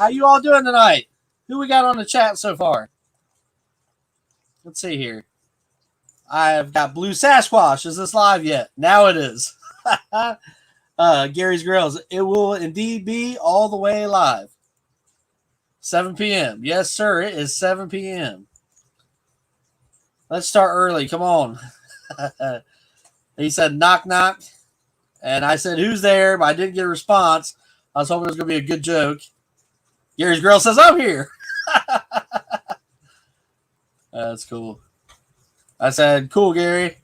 How you all doing tonight? Who we got on the chat so far? Let's see here. I've got Blue Sasquatch. Is this live yet? Now it is. Gary's Grails. It will indeed be all the way live. 7 p.m. Yes, sir. It is 7 p.m. Let's start early. Come on. He said, knock, knock. And I said, who's there? But I didn't get a response. I was hoping it was going to be a good joke. Gary's Girl says, I'm here. That's cool. I said, cool, Gary.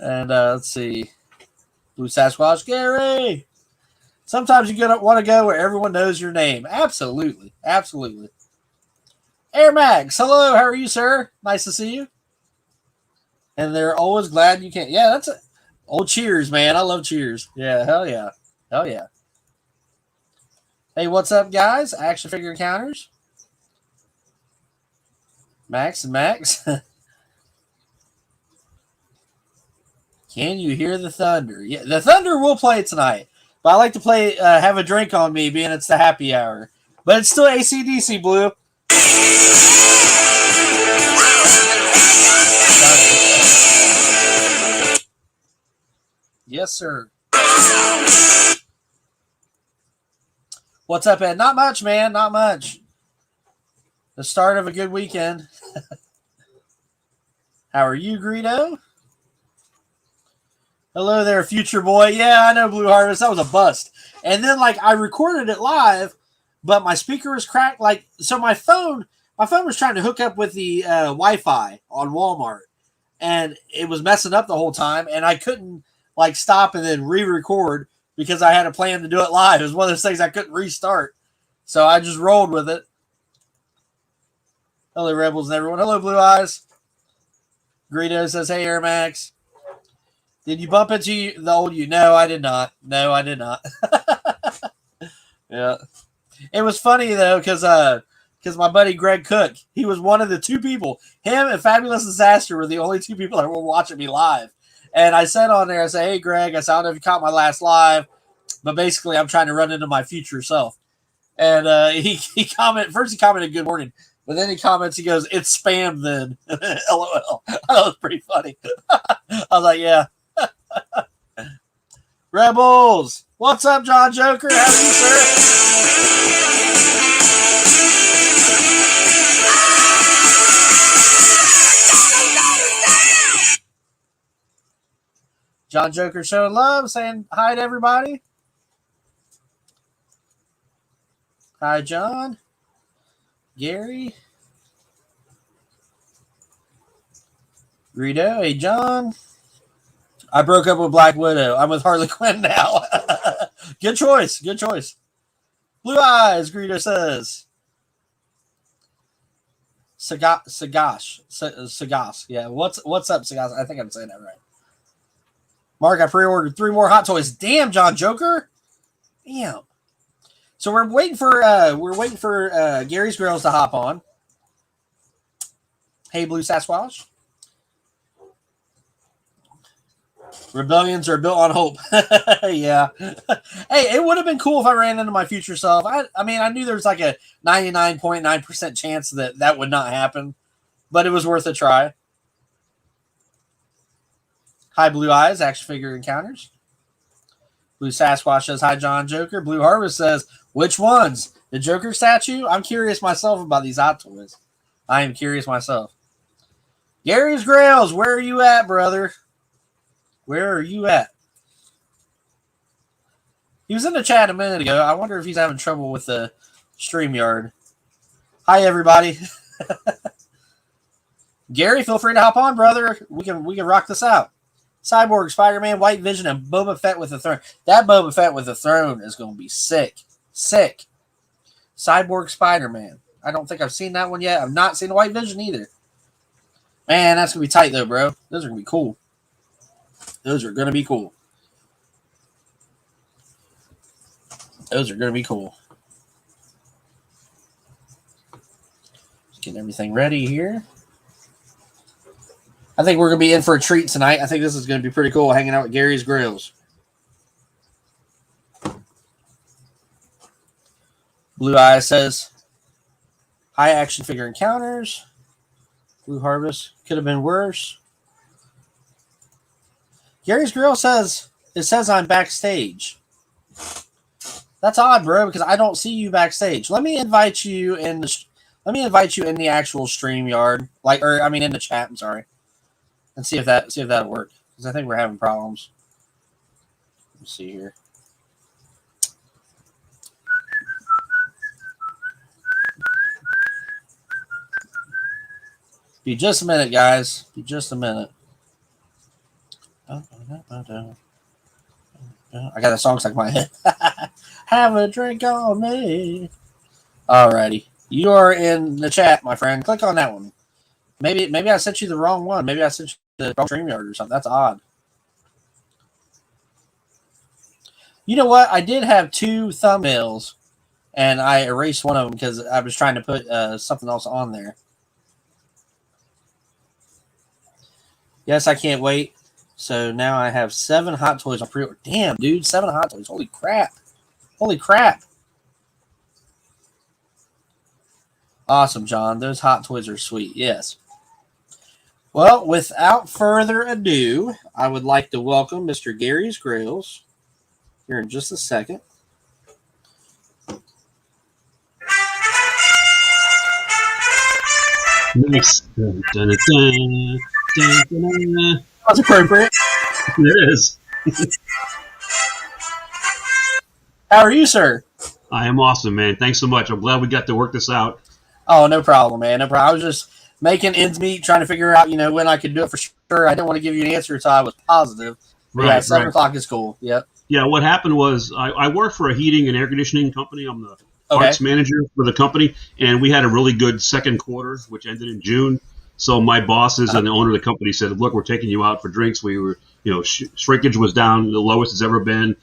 And let's see. Blue Sasquatch, Gary. Sometimes you want to go where everyone knows your name. Absolutely. Absolutely. Air Max, hello. How are you, sir? Nice to see you. And they're always glad you can't. Yeah, that's it. Old Cheers, man. I love Cheers. Yeah, hell yeah. Hell yeah. Hey, what's up, guys? Action Figure Encounters. Max and Max. Can you hear the thunder? Yeah, the thunder will play tonight. But I like to play Have a Drink on Me, being it's the happy hour. But it's still AC/DC, Blue. Yes, sir. What's up, Ed? Not much, man. Not much. The start of a good weekend. How are you, Greedo? Hello there, future boy. Yeah, I know, Blue Harvest. That was a bust. And then, I recorded it live, but my speaker was cracked. So my phone was trying to hook up with the Wi-Fi on Walmart, and it was messing up the whole time, and I couldn't, stop and then re-record because I had a plan to do it live. It was one of those things I couldn't restart. So I just rolled with it. Hello, Rebels and everyone. Hello, Blue Eyes. Greedo says, hey, Air Max. Did you bump into the old you? No, I did not. No, I did not. Yeah. It was funny, though, because my buddy Greg Cook, he was one of the two people. Him and Fabulous Disaster were the only two people that were watching me live. And I said on there, I said, hey, Greg, I don't know if you caught my last live, but basically I'm trying to run into my future self. And he commented, first he commented good morning, but then he comments, he goes, it's spam then. LOL. That was pretty funny. I was like, yeah. Rebels, what's up, John Joker? How are you, sir? John Joker showing love, saying hi to everybody. Hi, John. Gary. Greedo. Hey, John. I broke up with Black Widow. I'm with Harley Quinn now. Good choice. Good choice. Blue Eyes, Greedo says. Sagash. Yeah. What's up, Sagash? I think I'm saying that right. Mark, I pre-ordered 3 more Hot Toys. Damn, John Joker. Damn. So we're waiting for Gary's Grills to hop on. Hey, Blue Sasquatch. Rebellions are built on hope. Yeah. Hey, it would have been cool if I ran into my future self. I mean, I knew there was a 99.9% chance that would not happen, but it was worth a try. Hi, Blue Eyes, Action Figure Encounters. Blue Sasquatch says, hi, John Joker. Blue Harvest says, which ones? The Joker statue? I'm curious myself about these Hot Toys. I am curious myself. Gary's Grails, where are you at, brother? Where are you at? He was in the chat a minute ago. I wonder if he's having trouble with the StreamYard. Hi, everybody. Gary, feel free to hop on, brother. We can rock this out. Cyborg, Spider-Man, White Vision, and Boba Fett with a throne. That Boba Fett with a throne is going to be sick. Sick. Cyborg, Spider-Man. I don't think I've seen that one yet. I've not seen the White Vision either. Man, that's going to be tight, though, bro. Those are going to be cool. Those are going to be cool. Those are going to be cool. Just getting everything ready here. I think we're going to be in for a treat tonight. I think this is going to be pretty cool, hanging out with Gary's Grills. Blue Eyes says, high action figure encounters. Blue Harvest could have been worse. Gary's Grill says, it says I'm backstage. That's odd, bro, because I don't see you backstage. Let me invite you in the actual stream yard, in the chat. I'm sorry, and see if that'll work, because I think we're having problems. Let's see here. Be just a minute, guys. Be just a minute. I got a song stuck in my head. Have a drink on me. Alrighty. You are in the chat, my friend. Click on that one. Maybe I sent you the wrong one. Maybe I sent you the wrong StreamYard or something. That's odd. You know what? I did have 2 thumbnails, and I erased one of them because I was trying to put something else on there. Yes, I can't wait. So now I have 7 Hot Toys on pre-order. Damn, dude, 7 Hot Toys. Holy crap. Holy crap. Awesome, John. Those Hot Toys are sweet. Yes. Well, without further ado, I would like to welcome Mr. Gary's Grails here in just a second. Nice. Dun, dun, dun, dun. That's appropriate. It is. How are you, sir? I am awesome, man. Thanks so much. I'm glad we got to work this out. Oh, no problem, man. No problem. I was just making ends meet, trying to figure out, when I could do it for sure. I didn't want to give you an answer until I was positive. Right, yeah, 7 o'clock is cool. Yep. Yeah, what happened was I work for a heating and air conditioning company. I'm the parts manager for the company, and we had a really good second quarter, which ended in June. So my bosses and the owner of the company said, look, we're taking you out for drinks. We were, shrinkage was down the lowest it's ever been.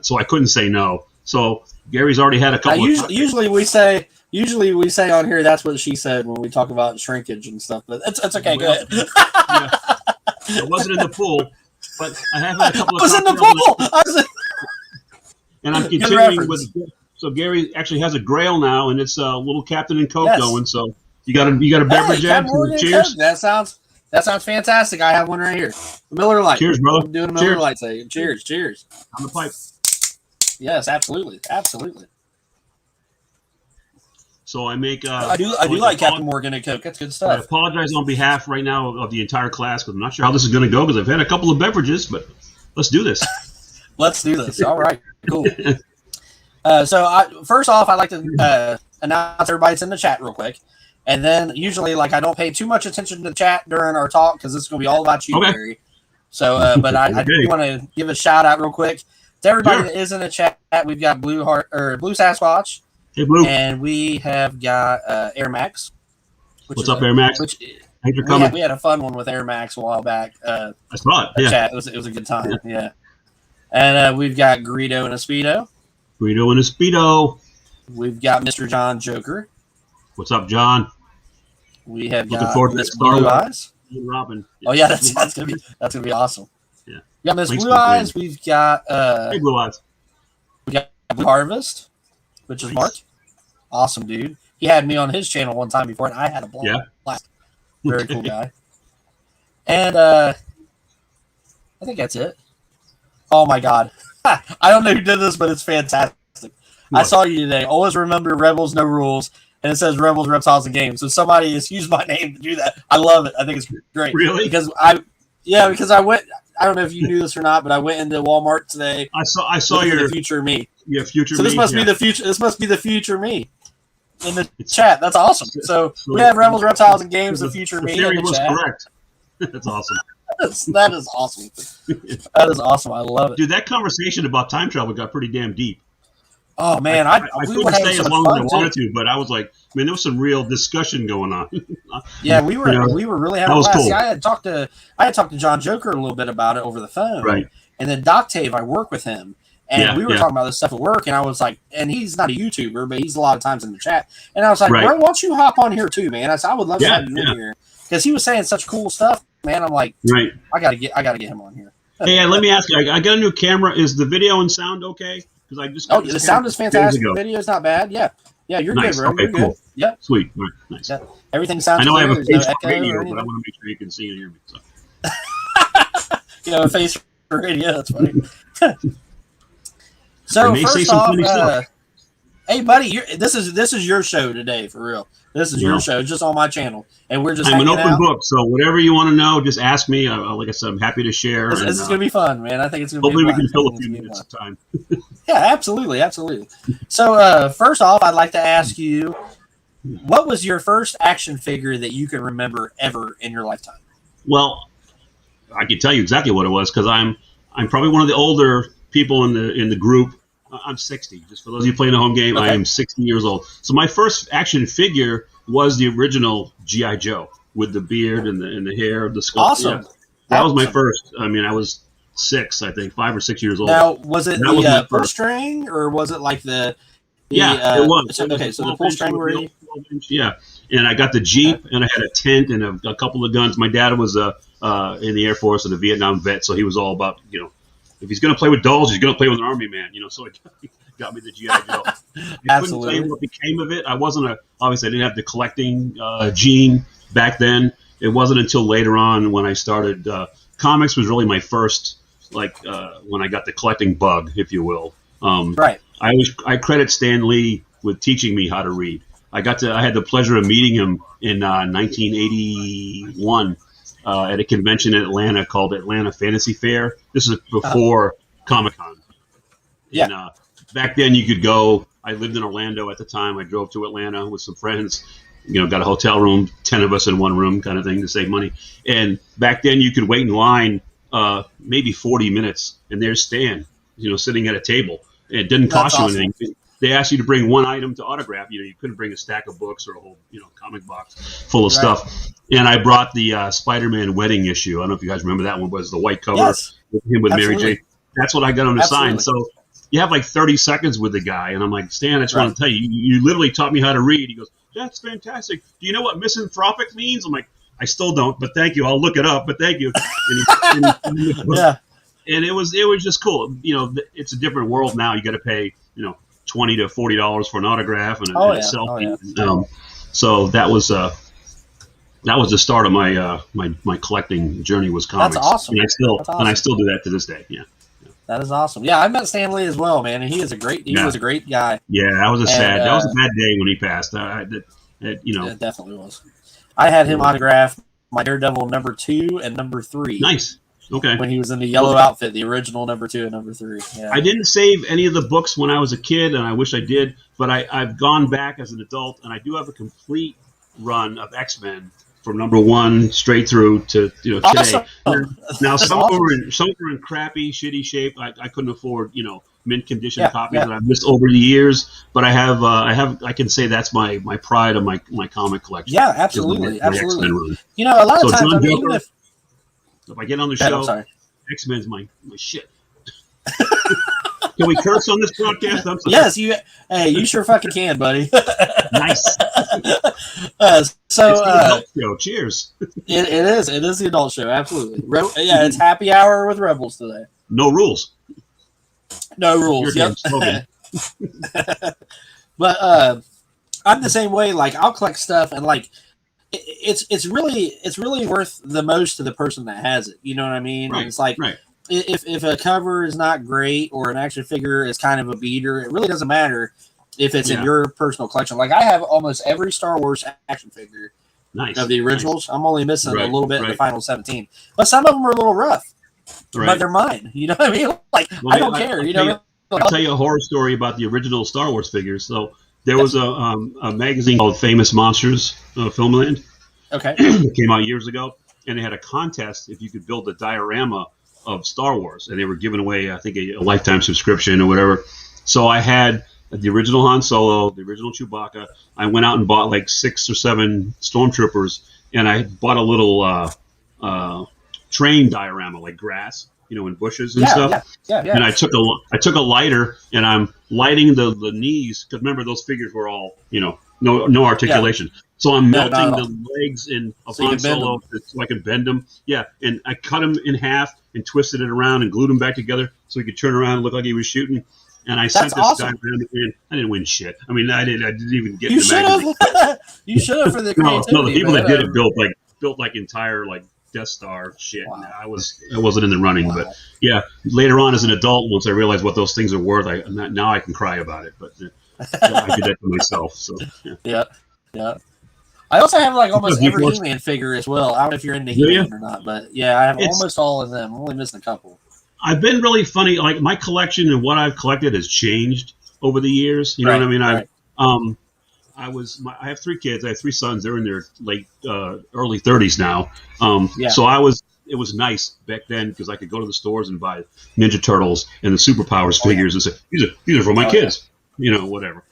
So I couldn't say no. So Gary's already had a couple usually we say on here, that's what she said when we talk about shrinkage and stuff, but it's okay. Go ahead. Yeah. I wasn't in the pool, but I have had a couple of I was in the pool. And I'm continuing with, so Gary actually has a Grail now, and it's a little Captain and Coke going. So you got a beverage ad. Cheers. That sounds fantastic. I have one right here. Miller Lite. Cheers, brother. I'm doing a Miller Lite. Say cheers. Cheers. On the pipe. Yes, absolutely. So I make. I do like Captain Morgan and Coke. That's good stuff. I apologize on behalf right now of the entire class because I'm not sure how this is going to go because I've had a couple of beverages, but let's do this. Let's do this. All right. Cool. First off, I'd like to announce everybody's in the chat real quick. And then usually, I don't pay too much attention to the chat during our talk because it's going to be all about you, Gary. So, but I do want to give a shout out real quick to everybody that is in the chat. We've got Blue Sasquatch. Hey, Blue. And we have got Air Max. What's up, Air Max? Thanks for coming. We had a fun one with Air Max a while back. I saw it. Yeah. Chat. It was a good time. Yeah. And we've got Greedo and a Speedo. We've got Mr. John Joker. What's up, John? We have got Miss Blue Eyes. Robin. Oh yeah, that's gonna be awesome. Yeah. Yeah, Miss Blue Eyes. We've got Hey, Blue Eyes. We got Blue Harvest, which is Mark. Awesome dude. He had me on his channel one time before, and I had a blast. Yeah. Very cool guy. And I think that's it. Oh my God. I don't know who did this, but it's fantastic. What? I saw you today. Always remember Rebels, no rules. And it says Rebels, Reptiles, and Games. So somebody has used my name to do that. I love it. I think it's great. Really? Because I went, I don't know if you knew this or not, but I went into Walmart today. I saw your future me. Yeah, future so me. So this must be the future. This must be the future me in the chat. That's awesome. So we have Rebels, Reptiles, and Games, the future me. The theory in the was chat. correct. That's awesome. That is awesome. That is awesome. I love it. Dude, that conversation about time travel got pretty damn deep. Oh man, I couldn't stay as long as I wanted to, but I was like, there was some real discussion going on. Yeah, we were really having a blast. Cool. See, I had talked to John Joker a little bit about it over the phone, right? And then Doctave, I work with him, and we were talking about this stuff at work, and I was like, and he's not a YouTuber, but he's a lot of times in the chat, and I was like, why don't you hop on here too, man? I said, I would love to have you in here because he was saying such cool stuff, man. I'm like, I gotta get him on here. Hey, let me ask you, I got a new camera. Is the video and sound okay? because I just. Oh, the sound is fantastic. The video is not bad. Yeah, you're nice. good, bro. Okay, you're cool. Good. Yep. Sweet. Right. Nice. Yeah. Everything sounds. I know clear. I have a There's face no for echo radio, or but I anything. want to make sure you can see and hear me. So. You have a face for radio. That's funny. So say first some off, funny stuff. hey buddy, this is your show today for real. This is your show, it's just on my channel, and we're just. I'm an hanging open out. book, so whatever you want to know, just ask me. Like I said, I'm happy to share. This is gonna be fun, man. I think it's gonna hopefully be. Hopefully, we can fill a few minutes of time. Yeah, absolutely. So first off, I'd like to ask you, what was your first action figure that you can remember ever in your lifetime? Well, I can tell you exactly what it was because I'm probably one of the older people in the group. I'm 60. Just for those of you playing a home game, okay. I am 60 years old. So my first action figure was the original G.I. Joe with the beard and the hair, the skull. Awesome. Yeah. That was my first. I mean, I was 5 or 6 years old. Now, was it the pull string or was it like the? Yeah, it was. Okay, so the pull string were. Yeah, and I got the Jeep, and I had a tent and a couple of guns. My dad was in the Air Force and a Vietnam vet, so he was all about, if he's going to play with dolls, he's going to play with an army man, so it got me the G.I. Joe. I couldn't tell you what became of it. Obviously I didn't have the collecting gene back then. It wasn't until later on when I started, comics was really my first, when I got the collecting bug, if you will. Right. I credit Stan Lee with teaching me how to read. I had the pleasure of meeting him in 1981 at a convention in Atlanta called Atlanta Fantasy Fair. This is before Comic-Con. Yeah. And, back then you could go. I lived in Orlando at the time. I drove to Atlanta with some friends. Got a hotel room, 10 of us in one room, kind of thing to save money. And back then you could wait in line maybe 40 minutes, and there's Stan, sitting at a table. It didn't cost you anything. They asked you to bring one item to autograph. You couldn't bring a stack of books or a whole, comic box full of stuff. And I brought the Spider-Man wedding issue. I don't know if you guys remember that one. Was the white cover with him with Mary Jane. That's what I got on the sign. So you have like 30 seconds with the guy, and I'm like, Stan, I just want to tell you, you literally taught me how to read. He goes, that's fantastic. Do you know what misanthropic means? I'm like, I still don't, but thank you. I'll look it up, but thank you. Yeah. And it was just cool. It's a different world now. You got to pay, $20 to $40 for an autograph and a selfie. Oh, yeah. So that was the start of my my collecting journey was comics. That's awesome. And I still do that to this day. Yeah. That is awesome. Yeah, I met Stan Lee as well, man, and he was a great guy. Yeah, that was a bad day when he passed. It definitely was. I had him autograph my Daredevil #2 and #3. Nice. Okay. When he was in the yellow outfit, the original #2 and #3. Yeah. I didn't save any of the books when I was a kid, and I wish I did, but I've gone back as an adult, and I do have a complete run of X-Men from #1 straight through to today. Awesome. Now some were in crappy, shitty shape. I couldn't afford mint condition copies that I've missed over the years, but I can say that's my pride of my comic collection. Yeah, absolutely. My X-Men run. A lot of times, even if I get on the show, X-Men's my shit. Can we curse on this broadcast? I'm sorry. Yes, you sure fucking can, buddy. Nice. It's the adult show. Cheers. It is the adult show, absolutely. It's happy hour with Rebels today. No rules. No rules. Yep. But I'm the same way. Like, I'll collect stuff, and like it's really worth the most to the person that has it. You know what I mean? Right. And it's like if a cover is not great or an action figure is kind of a beater, it really doesn't matter if it's in your personal collection. Like, I have almost every Star Wars action figure of the originals. Nice. I'm only missing a little bit in the final 17, but some of them are a little rough. But they're mine. You know what I mean? Like, I don't care. I'll tell you a horror story about the original Star Wars figures. So there was a magazine called Famous Monsters Filmland. Okay. It came out years ago, and they had a contest if you could build a diorama of Star Wars, and they were giving away, I think, a lifetime subscription or whatever. So I had the original Han Solo, the original Chewbacca. I went out and bought like 6 or 7 stormtroopers, and I bought a little train diorama, like grass, in bushes and stuff. Yeah. And I took a lighter, and I'm lighting the knees, because remember, those figures were all no articulation. Yeah. So I'm melting the legs of Han Solo so I can bend them. Yeah, and I cut him in half and twisted it around and glued them back together so he could turn around and look like he was shooting. And I That's sent this awesome. guy around, and I didn't win shit. I mean, I didn't even get You in the should magazine. have. You should have for the No, no, the creativity, people man. that did it built like entire like Death Star shit. And Wow. I wasn't in the running, but Wow. yeah. Later on, as an adult, once I realized what those things are worth, now I can cry about it. But I did that to myself. So yeah. Yeah. Yeah. I also have like almost Because every before- He-Man figure as well. I don't know if you're into Do you? He-Man or not, but yeah, I have It's almost all of them. I'm only missing a couple. I've been really funny. Like my collection and what I've collected has changed over the years. You know what I Right. mean? Right. I have 3 kids. I have 3 sons. They're in their late, early 30s now. Yeah. So it was nice back then because I could go to the stores and buy Ninja Turtles and the Superpowers Oh, yeah. figures and say, these are for my Oh, kids. You know, whatever.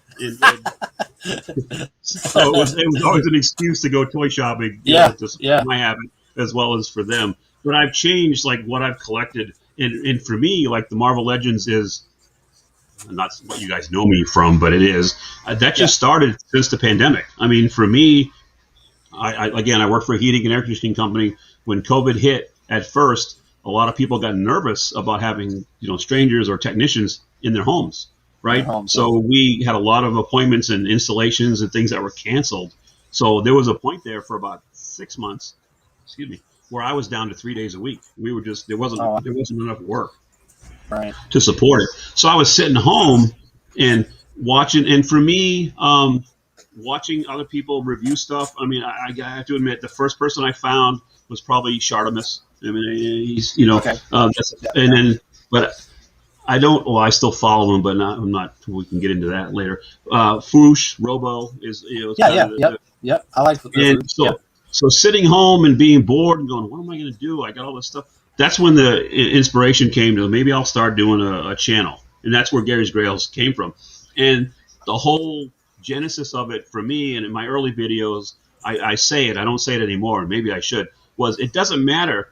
So it was always an excuse to go toy shopping. Yeah. To support Yeah. my habit as well as for them. But I've changed like what I've collected. And for me, like the Marvel Legends is not what you guys know me from, but it is. That just started since the pandemic. I mean, for me, I work for a heating and air conditioning company. When COVID hit, at first, a lot of people got nervous about having strangers or technicians in their homes, right? So we had a lot of appointments and installations and things that were canceled. So there was a point there for about 6 months, where I was down to 3 days a week. We were just there wasn't enough work to support it. So I was sitting home and watching. And for me, watching other people review stuff. I mean, I have to admit, the first person I found was probably Shartimus. I mean, he's and then, but I don't. Well, I still follow him, but I'm not. We can get into that later. Foosh Robo is Yep. I like the So sitting home and being bored and going, what am I going to do? I got all this stuff. That's when the inspiration came to maybe I'll start doing a channel. And that's where Gary's Grails came from. And the whole genesis of it for me, and in my early videos, I say it, I don't say it anymore, and maybe I should, was it doesn't matter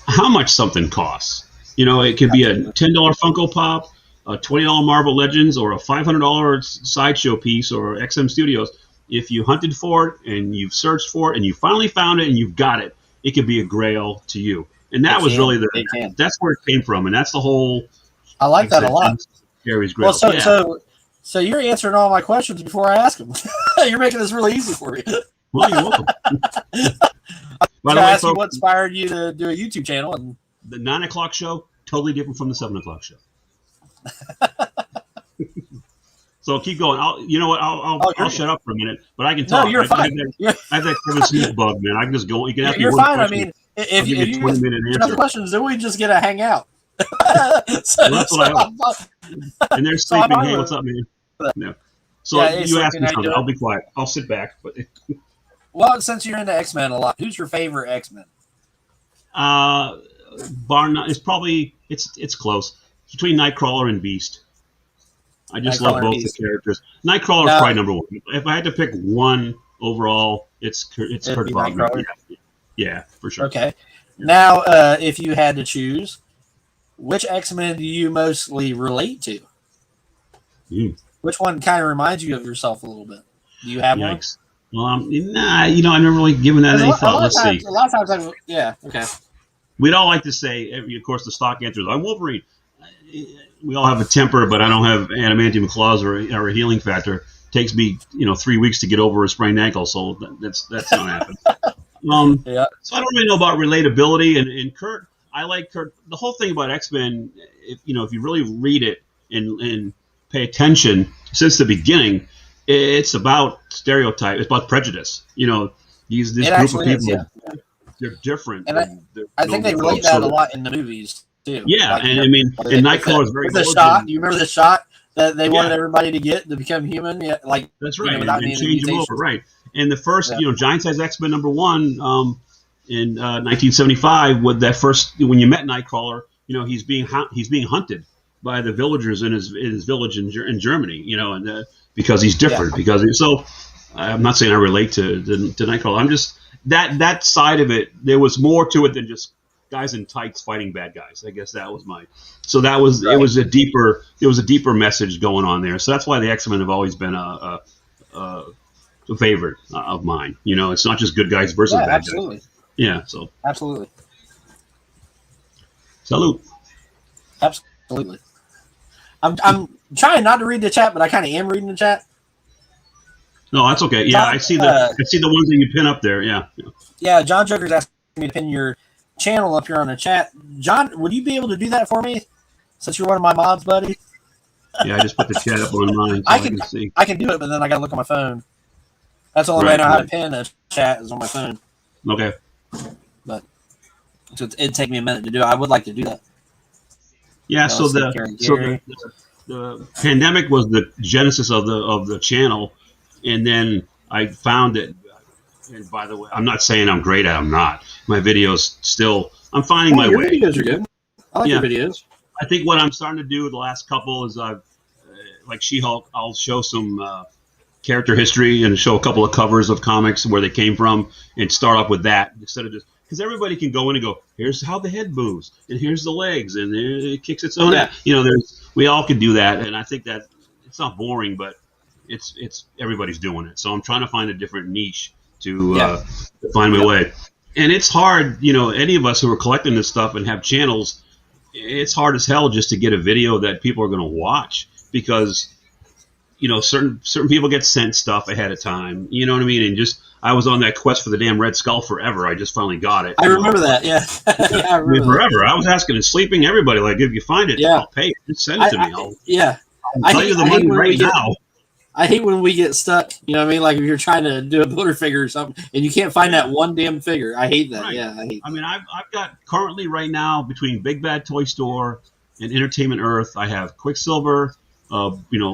how much something costs. It could be a $10 Funko Pop, a $20 Marvel Legends, or a $500 Sideshow piece or XM Studios. If you hunted for it and you've searched for it and you finally found it and you've got it, it could be a grail to you. And that was really that's where it came from. And that's the whole. I like that a lot. Gary's Grails. Well, so you're answering all my questions before I ask them. You're making this really easy for me. Well, you're welcome. By the way, ask you what inspired you to do a YouTube channel. And the 9 o'clock show, totally different from the 7 o'clock show. So keep going. I'll shut up for a minute, but I can talk. No, you're fine. I have that Kevin Smith bug, man. I can just go. You can ask me you're one fine. question. I mean, if you give 20-minute answer. Enough questions, then we just get to hang out. That's what I hope. And they're sleeping. Hey, what's up, man? No. So you ask me something. I'll be quiet. I'll sit back. But well, since you're into X-Men a lot, who's your favorite X-Men? It's probably it's close. It's between Nightcrawler and Beast. I just love both the characters. Nightcrawler is probably number one. If I had to pick one overall, it's Kurt Wagner. Yeah, for sure. Okay. Yeah. Now, if you had to choose, which X-Men do you mostly relate to? Which one kind of reminds you of yourself a little bit? Do you have one? Well, I never really given that any thought. Let's see. A lot of times, okay. We'd all like to say, of course, the stock answer is, I'm Wolverine. We all have a temper, but I don't have adamantium claws or a healing factor. It takes me, 3 weeks to get over a sprained ankle, so that's not happening. So I don't really know about relatability. And Kurt, I like Kurt. The whole thing about X-Men, if you really read it and pay attention since the beginning, it's about stereotype. It's about prejudice. This group of people, they're different. And I think they relate that a lot in the movies too. Yeah, and Nightcrawler is very good. The shot. Do you remember the shot that they wanted everybody to get to become human? Yeah, that's right. And change them over, right? And the first, Giant Size X-Men #1 in 1975, with that first when you met Nightcrawler, he's being hunted by the villagers in his village in Germany, and because he's different. So I'm not saying I relate to Nightcrawler. I'm just that side of it. There was more to it than just guys in tights fighting bad guys. I guess that was it was a deeper message going on there. So that's why the X-Men have always been a favorite of mine. It's not just good guys versus bad guys. Yeah, so absolutely. Salute. Absolutely. I'm trying not to read the chat, but I kind of am reading the chat. No, that's okay. Yeah, I see the ones that you pin up there. Yeah. Yeah, John Joker's asking me to pin your channel up here on the chat. John, would you be able to do that for me? Since you're one of my mods, buddy. Yeah, I just put the chat up on mine so I can see. I can do it, but then I got to look on my phone. That's the only way I know how to pin a chat is on my phone. Okay. But so it'd take me a minute to do it. I would like to do that. Yeah. So the pandemic was the genesis of the channel, and then I found it. And by the way, I'm not saying I'm great at. I'm not. My videos still. I'm finding my way. Your videos are good. I like your videos. I think what I'm starting to do the last couple is I've like She-Hulk. I'll show some character history and show a couple of covers of comics where they came from and start off with that instead of just because everybody can go in and go, here's how the head moves and here's the legs and it kicks its own ass. You know, we all can do that, and I think that it's not boring, but it's everybody's doing it. So I'm trying to find a different niche to find my way, and it's hard. You know, any of us who are collecting this stuff and have channels, it's hard as hell just to get a video that people are going to watch because. You know, certain people get sent stuff ahead of time. You know what I mean? And I was on that quest for the damn Red Skull forever. I just finally got it. I remember that. Yeah, I remember forever. I was asking and sleeping everybody like, if you find it, I'll pay. Just send it to me. I'll tell you the money right now. I hate when we get stuck. You know what I mean? Like if you're trying to do a builder figure or something, and you can't find that one damn figure. I hate that. Right. Yeah, I hate. I mean, I've got currently right now between Big Bad Toy Store and Entertainment Earth, I have Quicksilver.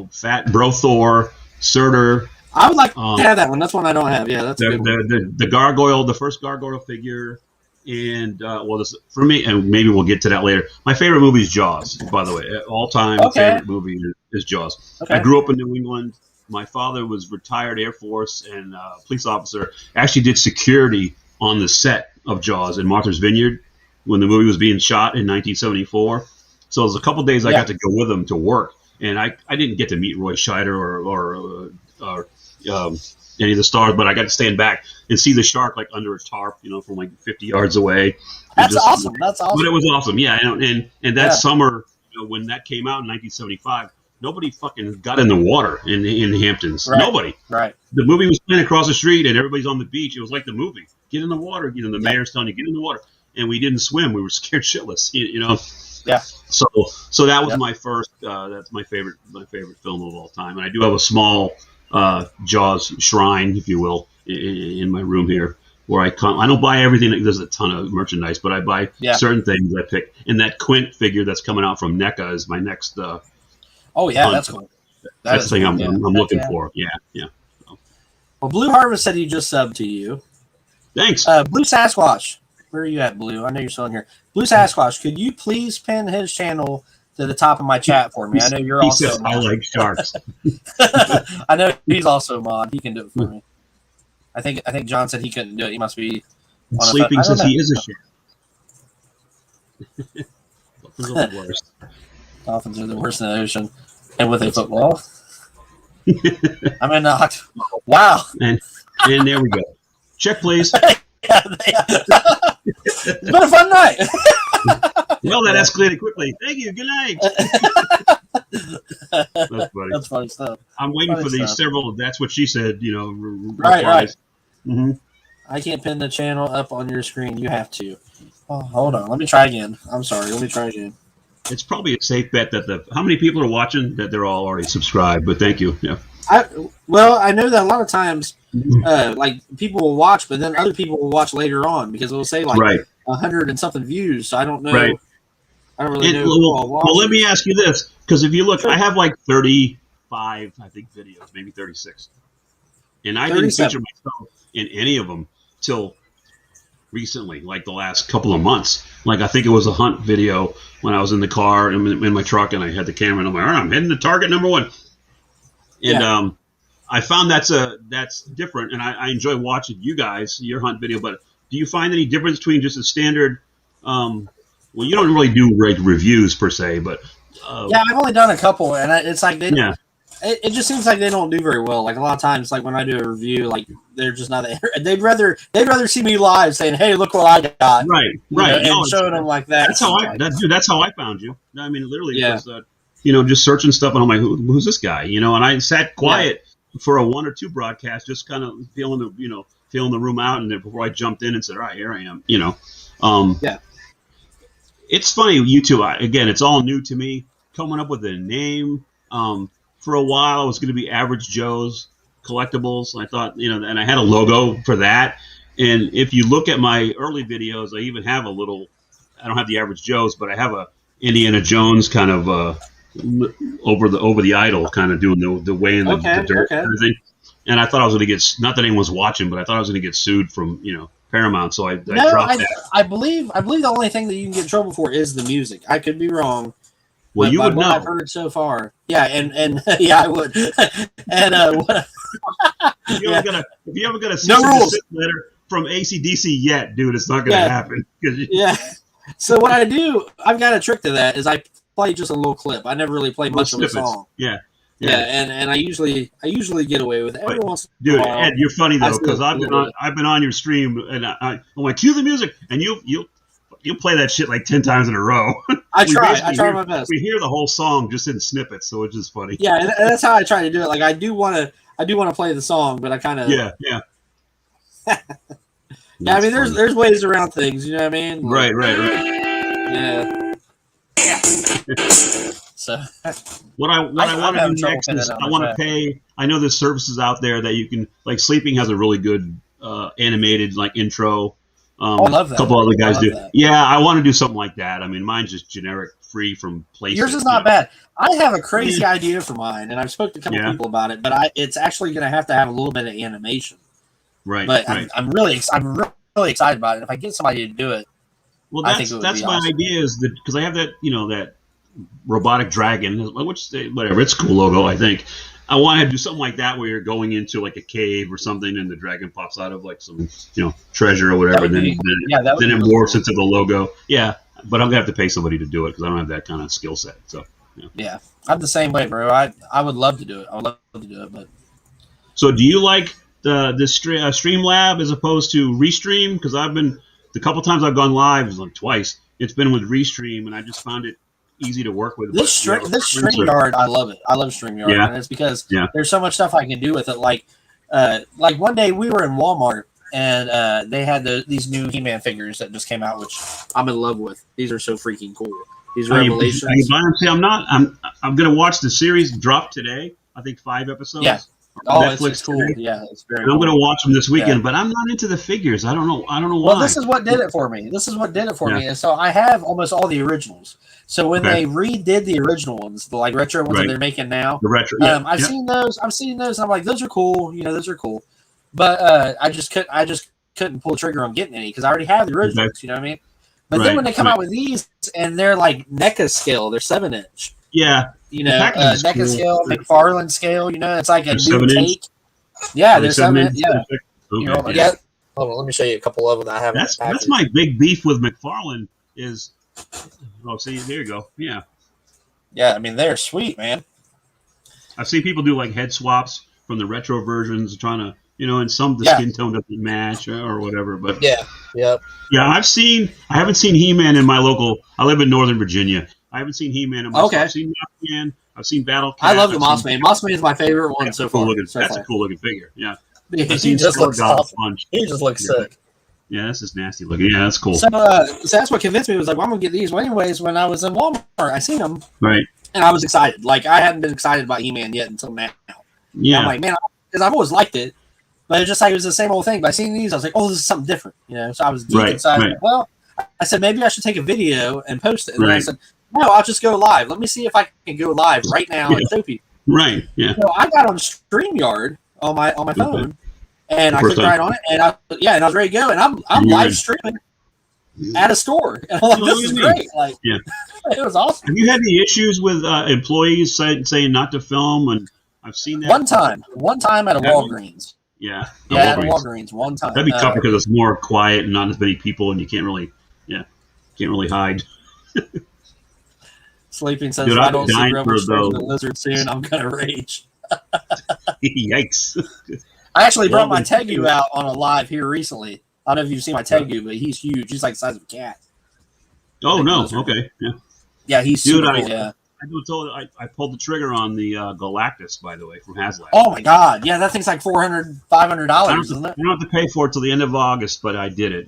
Fat Bro Thor, Surtur. I would like to have that one. That's one I don't have. Yeah, that's the gargoyle, the first gargoyle figure, and for me, and maybe we'll get to that later. My favorite movie is Jaws. By the way, all time favorite movie is Jaws. Okay. I grew up in New England. My father was retired Air Force and police officer. Actually, did security on the set of Jaws in Martha's Vineyard when the movie was being shot in 1974. So there was a couple of days I got to go with him to work. And I didn't get to meet Roy Scheider or any of the stars, but I got to stand back and see the shark like under a tarp, from like 50 yards away. That's awesome. That's awesome. But it was awesome, yeah. And that summer, when that came out in 1975, nobody fucking got in the water in the Hamptons. Right. Nobody. Right. The movie was playing across the street, and everybody's on the beach. It was like the movie. Get in the water. The mayor's telling you get in the water, and we didn't swim. We were scared shitless. Yeah. So that was my first. That's my favorite film of all time, and I do have a small Jaws shrine, if you will, in my room here, where I don't buy everything. There's a ton of merchandise, but I buy certain things I pick. And that Quint figure that's coming out from NECA is my next. That's cool. That's the thing I'm looking for. Yeah. So. Well, Blue Harvest said he just subbed to you. Thanks. Blue Sasquatch. Where are you at, Blue? I know you're still in here. Blue Sasquatch, could you please pin his channel to the top of my chat for me? I know you're also. Says, I like sharks. I know he's also a mod. He can do it for me. I think John said he couldn't do it. He must be sleeping since he is a shark. Dolphins are the worst. Dolphins are the worst in the ocean, and with a football. I mean, wow. And there we go. Check, please. It's been a fun night. Well, that escalated quickly. Thank you. Good night. That's funny. That's funny stuff. I'm waiting for these several. That's what she said. Right. Mm-hmm. I can't pin the channel up on your screen. You have to. Oh, hold on. Let me try again. I'm sorry. Let me try again. It's probably a safe bet that how many people are watching that they're all already subscribed. But thank you. Yeah. I know that a lot of times, like people will watch, but then other people will watch later on because it will say like 100 and something views. So I don't know. Right. I don't really know. Well, let me ask you this, because if you look, I have like 35, I think, videos, maybe 36, and I didn't feature myself in any of them till recently, like the last couple of months. Like I think it was a hunt video when I was in the car in my truck, and I had the camera, and I'm like, all right, I'm heading to target number 1. And I found that's different, and I enjoy watching you guys, your hunt video. But do you find any difference between just a standard? Well, you don't really do reviews per se, but I've only done a couple, and it's like it just seems like they don't do very well. Like a lot of times, like when I do a review, like they're just not. They'd rather see me live saying, "Hey, look what I got!" Right, and showing them like that. That's how I found you. I mean, literally, because just searching stuff, and I'm like, who's this guy? And I sat quiet for a 1 or 2 broadcasts, just kind of feeling the room out, and then before I jumped in and said, all right, here I am. Yeah. It's funny, you two. Again, it's all new to me. Coming up with a name. For a while, I was going to be Average Joe's Collectibles. I thought, and I had a logo for that. And if you look at my early videos, I even have a little. I don't have the Average Joe's, but I have a Indiana Jones kind of over the idol, kind of doing the way in the dirt and everything. And I thought I was going to get, not that anyone's watching, but I thought I was going to get sued from Paramount. So I dropped that. I believe the only thing that you can get in trouble for is the music. I could be wrong. Well, you would know. I've heard so far. Yeah, and yeah, I would. And if you haven't got a cease and desist letter from AC/DC yet, dude, it's not going to happen. Yeah. So what I do, I've got a trick to that, is I play just a little clip. I never really play much of the song. Yeah. Yeah, and I usually get away with it every once in a while. Ed, you're funny though, because I've been on your stream, and I'm like, cue the music, and you'll play that shit like 10 times in a row. I try my best. We hear the whole song just in snippets, so it's just funny. Yeah, and that's how I try to do it. Like I do want to play the song, but I kind of yeah. Yeah, I mean, there's ways around things. You know what I mean? Like, right. Yeah. So what I want to do next is I want to pay. I know there's services out there that you can, like Sleeping has a really good animated like intro. I love that. A couple other guys do. That. Yeah, I want to do something like that. I mean, mine's just generic, free from places. Yours is not bad. I have a crazy idea for mine, and I've spoken to a couple people about it, but it's actually going to have a little bit of animation. Right. But right. I'm really excited about it. If I get somebody to do it, well, that's my awesome. Idea is that because I have that that robotic dragon, which whatever, it's a cool logo. I think I want to do something like that where you're going into like a cave or something, and the dragon pops out of like some treasure or whatever. Then it morphs into the logo. Yeah, but I'm gonna have to pay somebody to do it because I don't have that kind of skill set. So yeah, I'm the same way, bro. I would love to do it. I would love to do it, but so do you like the Streamlab as opposed to Restream? Because the couple times I've gone live, like twice, it's been with Restream, and I just found it easy to work with. This StreamYard, I love it. I love StreamYard, and it's because there's so much stuff I can do with it. Like one day we were in Walmart, and they had these new He-Man figures that just came out, which I'm in love with. These are so freaking cool. These Revelations. See, I'm gonna watch the series drop today. I think 5 episodes. Yeah. Netflix it's cool. Yeah, it's very cool. I'm going to watch them this weekend, but I'm not into the figures. I don't know why. Well, this is what did it for me. And so I have almost all the originals. So when they redid the original ones, the like retro ones that they're making now, the retro, I've seen those. And I'm like, those are cool. Those are cool. But I just couldn't pull the trigger on getting any because I already have the originals. Okay. You know what I mean? But then when they come out with these, and they're like NECA scale, they're 7-inch. Yeah. NECA cool. Scale, McFarlane scale, it's like a new take. Yeah, there's 7-inch. Yeah. Okay. Yeah. Hold on, let me show you a couple of them that I haven't. That's my big beef with McFarlane is. Oh, see, there you go. Yeah. Yeah, I mean they're sweet, man. I've seen people do like head swaps from the retro versions, trying to, and some of the skin tone doesn't match or whatever. But yeah. I haven't seen He-Man in my local. I live in Northern Virginia. I haven't seen He-Man in my. Okay. I've seen Mothman. I've seen Battle Cat. I love the Mothman. Mothman is my favorite one so far. That's a cool looking figure. Yeah. He just looks awesome. He just looks sick. Yeah, this is nasty looking. Yeah, that's cool. So that's what convinced me. Was like, well, I'm gonna get these. Well, anyways, when I was in Walmart, I seen them. Right. And I was excited. Like I hadn't been excited about He-Man yet until now. Yeah. And I'm like, man, because I've always liked it, but it's just like it was the same old thing. But I seen these, I was like, oh, this is something different. So I was deep inside. Right. Well, I said maybe I should take a video and post it. And then I said, no, I'll just go live. Let me see if I can go live right now and show people. Right. Yeah. So I got on StreamYard on my phone, and I clicked right on it, and I was ready to go, and I'm live streaming at a store, and I'm like, this is great. Like, it was awesome. Have you had any issues with employees saying not to film? And I've seen that one time at a Walgreens. Yeah. At Walgreens one time. That'd be tough because it's more quiet and not as many people, and you can't really hide. Sleeping says, if I don't see Rebel Strike the Lizard soon, I'm going to rage. Yikes. I actually brought my Tegu out on a live here recently. I don't know if you've seen my Tegu, but he's huge. He's like the size of a cat. Oh, no. Okay. Yeah. Yeah, he's super cool. Yeah. I pulled the trigger on the Galactus, by the way, from HasLab. Oh my God! Yeah, that thing's like $400, $500, isn't it? I don't have to pay for it till the end of August, but I did it.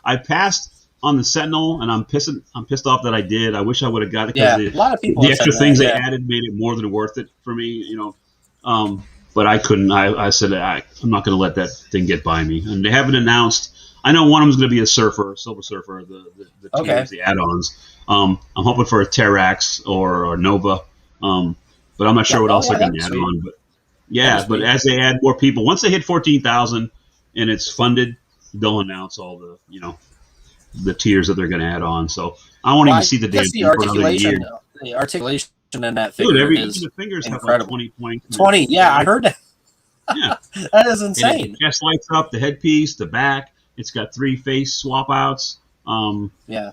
I passed on the Sentinel, and I'm pissed off that I did. I wish I would have got it because a lot of people the extra things that, they added made it more than worth it for me. But I couldn't. I said I'm not going to let that thing get by me. And they haven't announced. I know one of them is going to be a Silver Surfer, the tiers, the add-ons. I'm hoping for a Terrax or Nova, but I'm not sure what else they're going to add on. But but as they add more people, once they hit 14,000 and it's funded, they'll announce all the tiers that they're going to add on. So I won't even see the damn thing for another year. The articulation in that figure is the fingers incredible. have like 20 points. 20, yeah, I heard that. Yeah, that is insane. The chest lights up, the headpiece, the back. It's got 3 face swap outs. Yeah.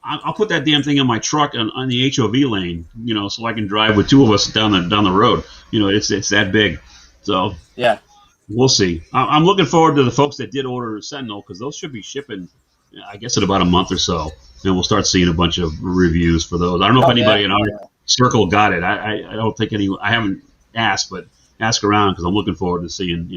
I'll put that damn thing in my truck on the HOV lane, so I can drive with 2 of us down the road. It's that big. So yeah, we'll see. I'm looking forward to the folks that did order Sentinel because those should be shipping, I guess, in about a month or so, and we'll start seeing a bunch of reviews for those. I don't know if anybody in our circle got it. I don't think any. I haven't asked, but ask around because I'm looking forward to seeing.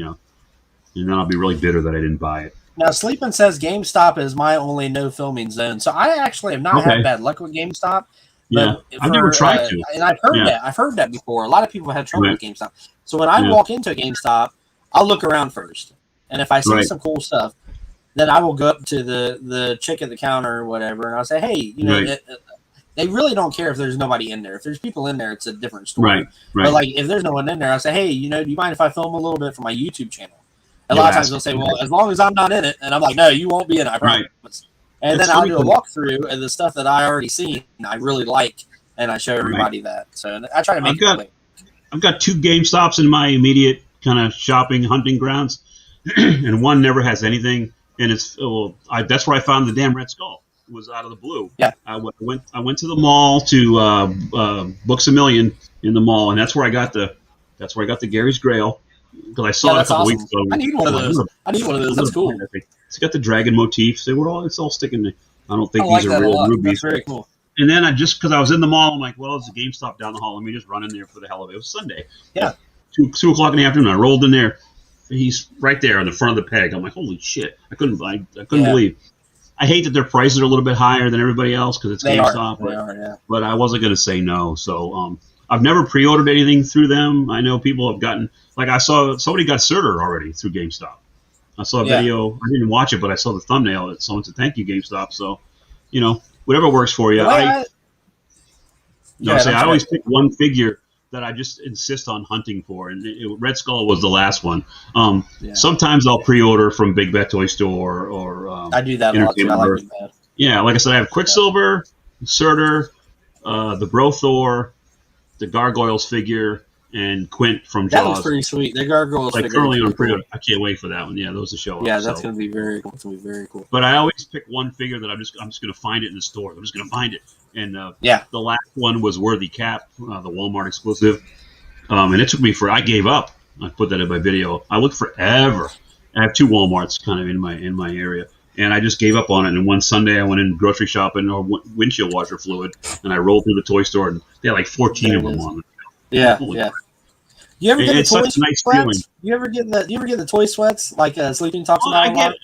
And then I'll be really bitter that I didn't buy it. Now, Sleepin says GameStop is my only no filming zone. So I actually have not had bad luck with GameStop. Yeah, I've never tried to. And I've heard that. I've heard that before. A lot of people have had trouble with GameStop. So when I walk into a GameStop, I'll look around first. And if I see some cool stuff, then I will go up to the chick at the counter or whatever, and I'll say, hey, they really don't care if there's nobody in there. If there's people in there, it's a different story. Right. But like if there's no one in there, I'll say, hey, do you mind if I film a little bit for my YouTube channel? And a lot of times they'll say, well, as long as I'm not in it. And I'm like, no, you won't be in it, I promise. Right. And then I'll do a walkthrough of the stuff that I already seen and I really like, and I show everybody that. So I try to make it quick. I've got 2 GameStops in my immediate kind of shopping, hunting grounds, and one never has anything. And that's where I found the damn Red Skull. It was out of the blue. Yeah. I went to the mall to Books A Million in the mall, and that's where I got the Gary's Grail. Because I saw it a couple weeks ago. I need one of those. That's cool. It's got the dragon motifs. It's all sticking. I don't think these are real rubies. That's very cool. And then because I was in the mall, I'm like, well, there's a GameStop down the hall. Let me just run in there for the hell of it. It was Sunday. Yeah. 2 o'clock in the afternoon. I rolled in there. He's right there in the front of the peg. I'm like, holy shit! I couldn't believe. I hate that their prices are a little bit higher than everybody else because it's GameStop. But I wasn't going to say no. So I've never pre-ordered anything through them. I know people have gotten. Like I saw somebody got Surtur already through GameStop. I saw a video. I didn't watch it, but I saw the thumbnail that someone said, "Thank you, GameStop." So, whatever works for you. I always pick one figure that I just insist on hunting for, and Red Skull was the last one. Sometimes I'll pre-order from Big Bad Toy Store or I do that a lot too. I like that. Yeah, like I said, I have Quicksilver, Surtur, the Brothor, the Gargoyles figure, and Quint from Jaws. That looks pretty sweet. The Gargoyles figure. Currently on pre-order. I can't wait for that one. Yeah, those will show up. Yeah, that's going to be very cool. It's going to be very cool. But I always pick one figure that I'm just going to find it in the store. I'm just going to find it. And the last one was Worthy Cap, the Walmart exclusive. And it took me I gave up. I put that in my video. I looked forever. I have 2 Walmarts kind of in my area. And I just gave up on it. And one Sunday I went in grocery shopping or windshield washer fluid, and I rolled through the toy store, and they had like 14 of them on it. Yeah. You ever get the toy such a nice sweats? feeling. You ever get the toy sweats like Sleeping talks about a lot?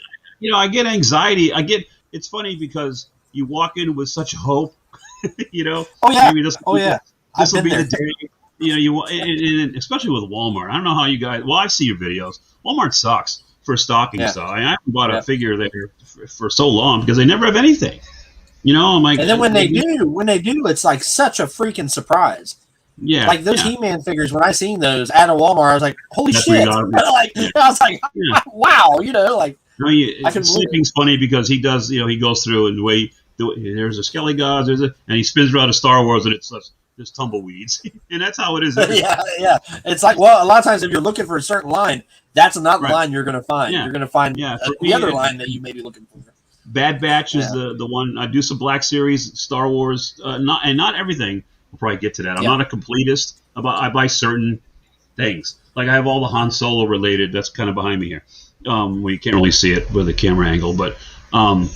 I get anxiety. It's funny because you walk in with such hope, Oh yeah. Maybe this will be the day. Especially with Walmart. I don't know how you guys. Well, I see your videos. Walmart sucks for stocking stuff. I haven't bought a figure there for so long because they never have anything. I'm like, and then when they do, it's like such a freaking surprise. Yeah, like those He-Man figures. When I seen those at a Walmart, I was like, "Holy shit!" I was like, "Wow!" Sleeping's funny because he does. He goes through and there's a Skelly Gods, and he spins around to Star Wars, and it's there's tumbleweeds, and that's how it is. Yeah. It's like, well, a lot of times if you're looking for a certain line, that's not the line you're going to find. Yeah. You're going to find the other line that you may be looking for. Bad Batch is the one. I do some Black Series, Star Wars, not everything. We'll probably get to that. I'm not a completist. I buy certain things. Like I have all the Han Solo related. That's kind of behind me here. Well, you can't really see it with the camera angle, but I'm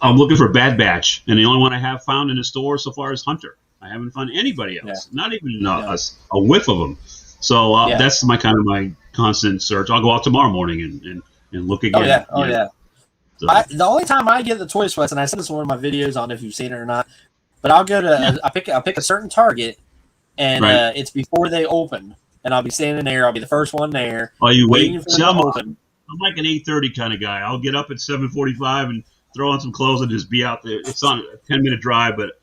looking for Bad Batch, and the only one I have found in the store so far is Hunter. I haven't found anybody else. Yeah. Not even a whiff of them. So that's my constant search. I'll go out tomorrow morning and look again. Oh yeah. So. The only time I get the Toy Sweats, and I said this in one of my videos, I don't know if you've seen it or not, but I'll go to I'll pick a certain Target, and it's before they open, and I'll be standing there. I'll be the first one there. Oh, you wait? See, I'm like an 8:30 kind of guy. I'll get up at 7:45 and throw on some clothes and just be out there. It's on a 10-minute drive, but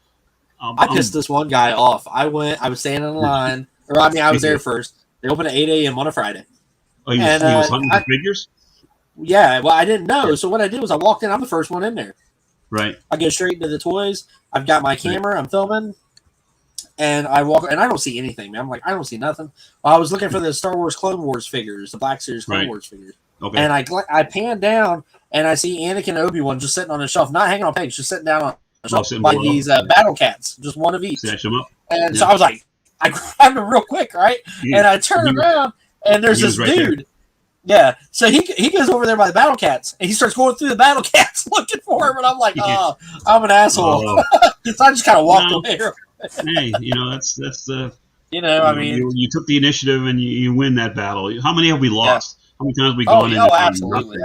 I pissed this one guy off. I was standing in line, or I mean, I was there first. They open at 8 a.m. on a Friday. Oh, he was hunting for figures? Yeah, well, I didn't know. So what I did was I walked in. I'm the first one in there. Right. I go straight into the toys. I've got my camera. I'm filming. And I walk, and I don't see anything, man. I'm like, I don't see nothing. Well, I was looking for the Star Wars Clone Wars figures, the Black Series Clone Wars figures. Okay. And I pan down, and I see Anakin and Obi-Wan just sitting on a shelf, not hanging on pegs, just sitting down on a shelf by these battle cats, just one of each. Snatch them up. And so I was like, I grabbed him real quick, right? And I turn around, and there's this dude. There. Yeah. So he goes over there by the battle cats, and he starts going through the battle cats looking for him, and I'm like, oh, I'm an asshole. So I just kind of walked away. Hey, that's the. I mean, you took the initiative and you win that battle. How many have we lost? How many times have we gone in? Oh, absolutely.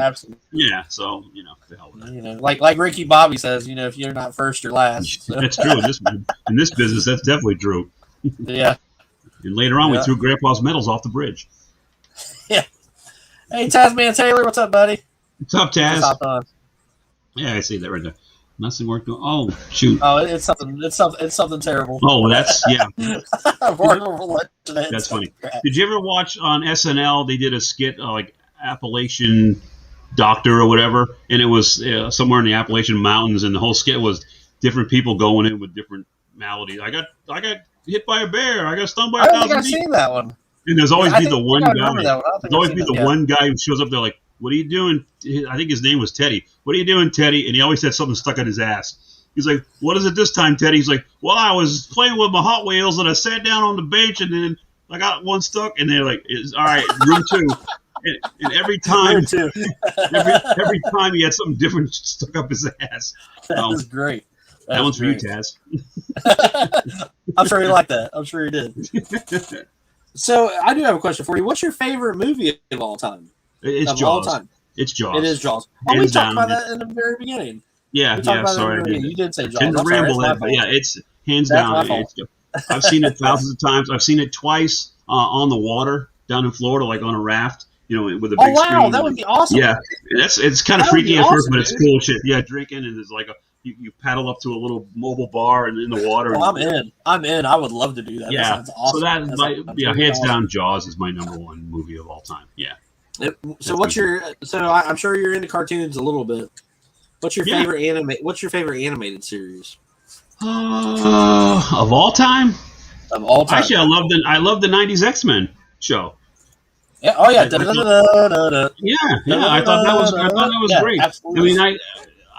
Yeah, so the hell with that. Like Ricky Bobby says, if you're not first, you're last. So. That's true. In this business, that's definitely true. Yeah. And later on, we threw Grandpa's medals off the bridge. Yeah. Hey, Tasman Taylor, what's up, buddy? What's up, Taz? Yeah, I see that right there. Nothing worked. Oh, shoot. Oh, it's something terrible. Oh, that's That's that's funny. Did you ever watch on SNL? They did a skit like Appalachian Doctor or whatever, and it was somewhere in the Appalachian Mountains, and the whole skit was different people going in with different maladies. I got hit by a bear. I got stung by a thousand. I think I've seen that one. And there's always the one guy. There's always be the one guy who shows up there like, "What are you doing?" I think his name was Teddy. "What are you doing, Teddy?" And he always had something stuck in his ass. He's like, "What is it this time, Teddy?" He's like, "Well, I was playing with my Hot Wheels and I sat down on the bench and then I got one stuck." And they're like, "All right, room 2." And every time, every time he had something different stuck up his ass. That was great. That one's for you, Taz. I'm sure he liked that. I'm sure he did. So I do have a question for you. What's your favorite movie of all time? It's Jaws. All time? It's Jaws. It is Jaws. Oh, we talked about that in the very beginning. Yeah, sorry. You did say Jaws. And the ramble, it's hands down. I've seen it thousands of times. I've seen it twice on the water down in Florida, like on a raft. With a big screen. That would be awesome. Yeah, it's kind of freaky at first, but it's cool shit. Yeah, drinking and there's like you paddle up to a little mobile bar and in the water. Well, I'm in. I would love to do that. Yeah, that awesome. So hands down, Jaws is my #1 movie of all time. Yeah. So I'm sure you're into cartoons a little bit. What's your favorite animated series? Of all time? Of all time. Actually, I love the 90s X-Men show. Yeah. Oh yeah. I thought that was great. Absolutely. I mean,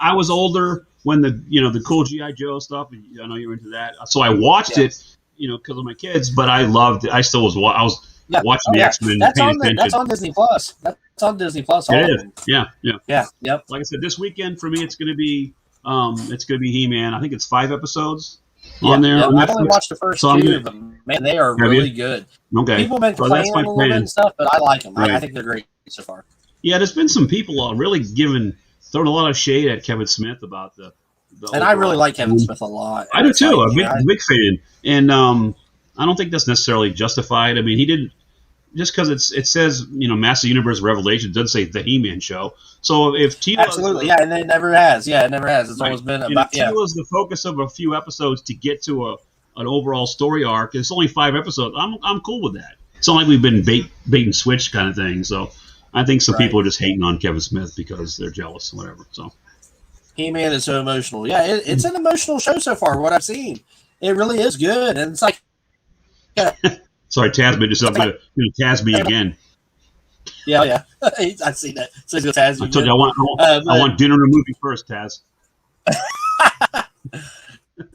I was older when the cool G.I. Joe stuff. I know you're into that, so I watched it, because of my kids. But I loved it. I still was. I was watching the X-Men. That's on Disney Plus. That's on Disney Plus. It is. Yeah. Yep. Like I said, this weekend for me, it's going to be He-Man. I think it's 5 episodes on there. Yeah. I've only watched the first 2, but man, they are really good. Okay. People have been complaining a little bit and stuff, but I like them. Right. I think they're great so far. Yeah, there's been some people really throwing a lot of shade at Kevin Smith about the and I really like Kevin Smith a lot. I do too. I'm a big fan, and I don't think that's necessarily justified. I mean, he didn't just because it says Master Universe Revelation, it doesn't say the He-Man show. So if Tila absolutely, and it never has. Yeah, it never has. It's always been about Tila's the focus of a few episodes to get to an overall story arc. It's only 5 episodes. I'm cool with that. It's not like we've been bait and switch kind of thing. So I think some people are just hating on Kevin Smith because they're jealous or whatever. So He-Man is so emotional. Yeah, it's an emotional show so far. What I've seen, it really is good, and it's like. Sorry, Tasman just up to Taz me again. Yeah. I see that. So he's going to Taz you. I told you I want dinner and a movie first, Taz.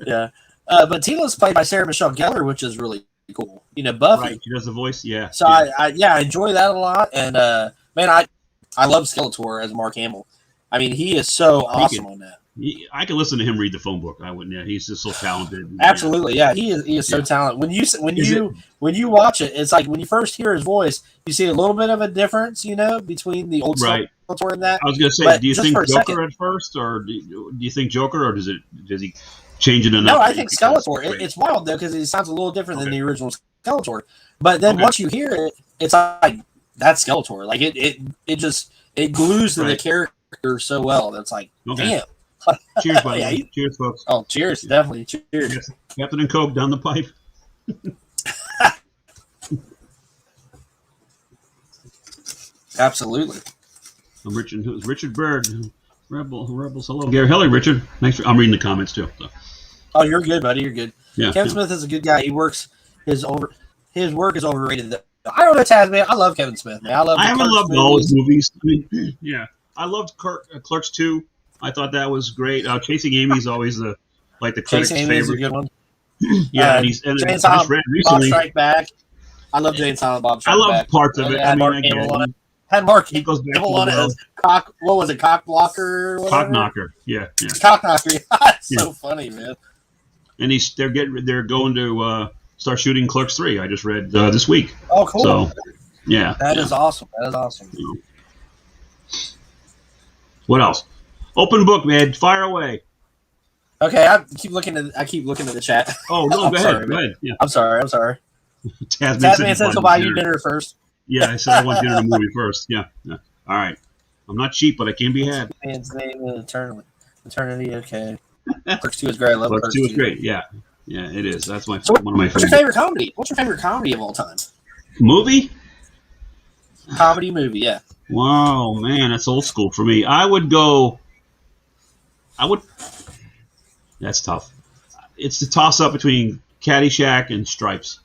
Yeah. But Tila's played by Sarah Michelle Gellar, which is really cool. Buffy. Right, she does the voice, yeah. So I enjoy that a lot. And, man, I love Skeletor as Mark Hamill. I mean, he is so awesome on that. I can listen to him read the phone book. I wouldn't. Yeah, he's just so talented. Absolutely, yeah. He is so talented. When you watch it, it's like when you first hear his voice, you see a little bit of a difference, between the old Skeletor and that. I was going to say, do you think Joker at first, or do you think Joker, or does he change it enough? No, I think Skeletor. It's wild though because it sounds a little different than the original Skeletor. But then once you hear it, it's like that's Skeletor. Like it glues to the character so well. That's like damn. Cheers, buddy. Cheers, folks. Oh, cheers. Definitely. Cheers. Yes. Captain and Coke down the pipe. Absolutely. I'm Richard. Who's Richard Bird? Rebels. Hello, Gary. Hello, Richard. Thanks for. I'm reading the comments too. So. Oh, you're good, buddy. You're good. Yeah. Kevin Smith is a good guy. He works. His work is overrated. I don't know, Taz, man. I love Kevin Smith, man. I haven't loved all his movies. I mean, yeah, I loved Clerks 2. I thought that was great. Chasing Amy's always the critic's Chasing Amy's favorite. A good one. Yeah, Jane Silent Bob recently. Strike Back. I love Jane Silent Bob Strike Back. I love parts of it. Had Mark Hamill on it as cock. What was it? Cock blocker. Cock knocker. Yeah. Cock knocker. So funny, man. And they're going to start shooting Clerks 3. I just read this week. Oh, cool. So, yeah. That is awesome. What else? Open book, man. Fire away. Okay, I keep looking at the chat. Oh no, go ahead. Go ahead. Yeah. I'm sorry. Tasman says he'll buy you dinner first. Yeah, I said I want dinner and a movie first. Yeah. All right. I'm not cheap, but I can be had. Man's name is Eternity. Okay. Clerks 2 is great. I love Clerks 2 is great. Yeah, it is. That's one of my favorites. What's your favorite comedy? What's your favorite comedy of all time? Movie? Comedy movie, yeah. Wow, man, that's old school for me. That's tough. It's the toss-up between Caddyshack and Stripes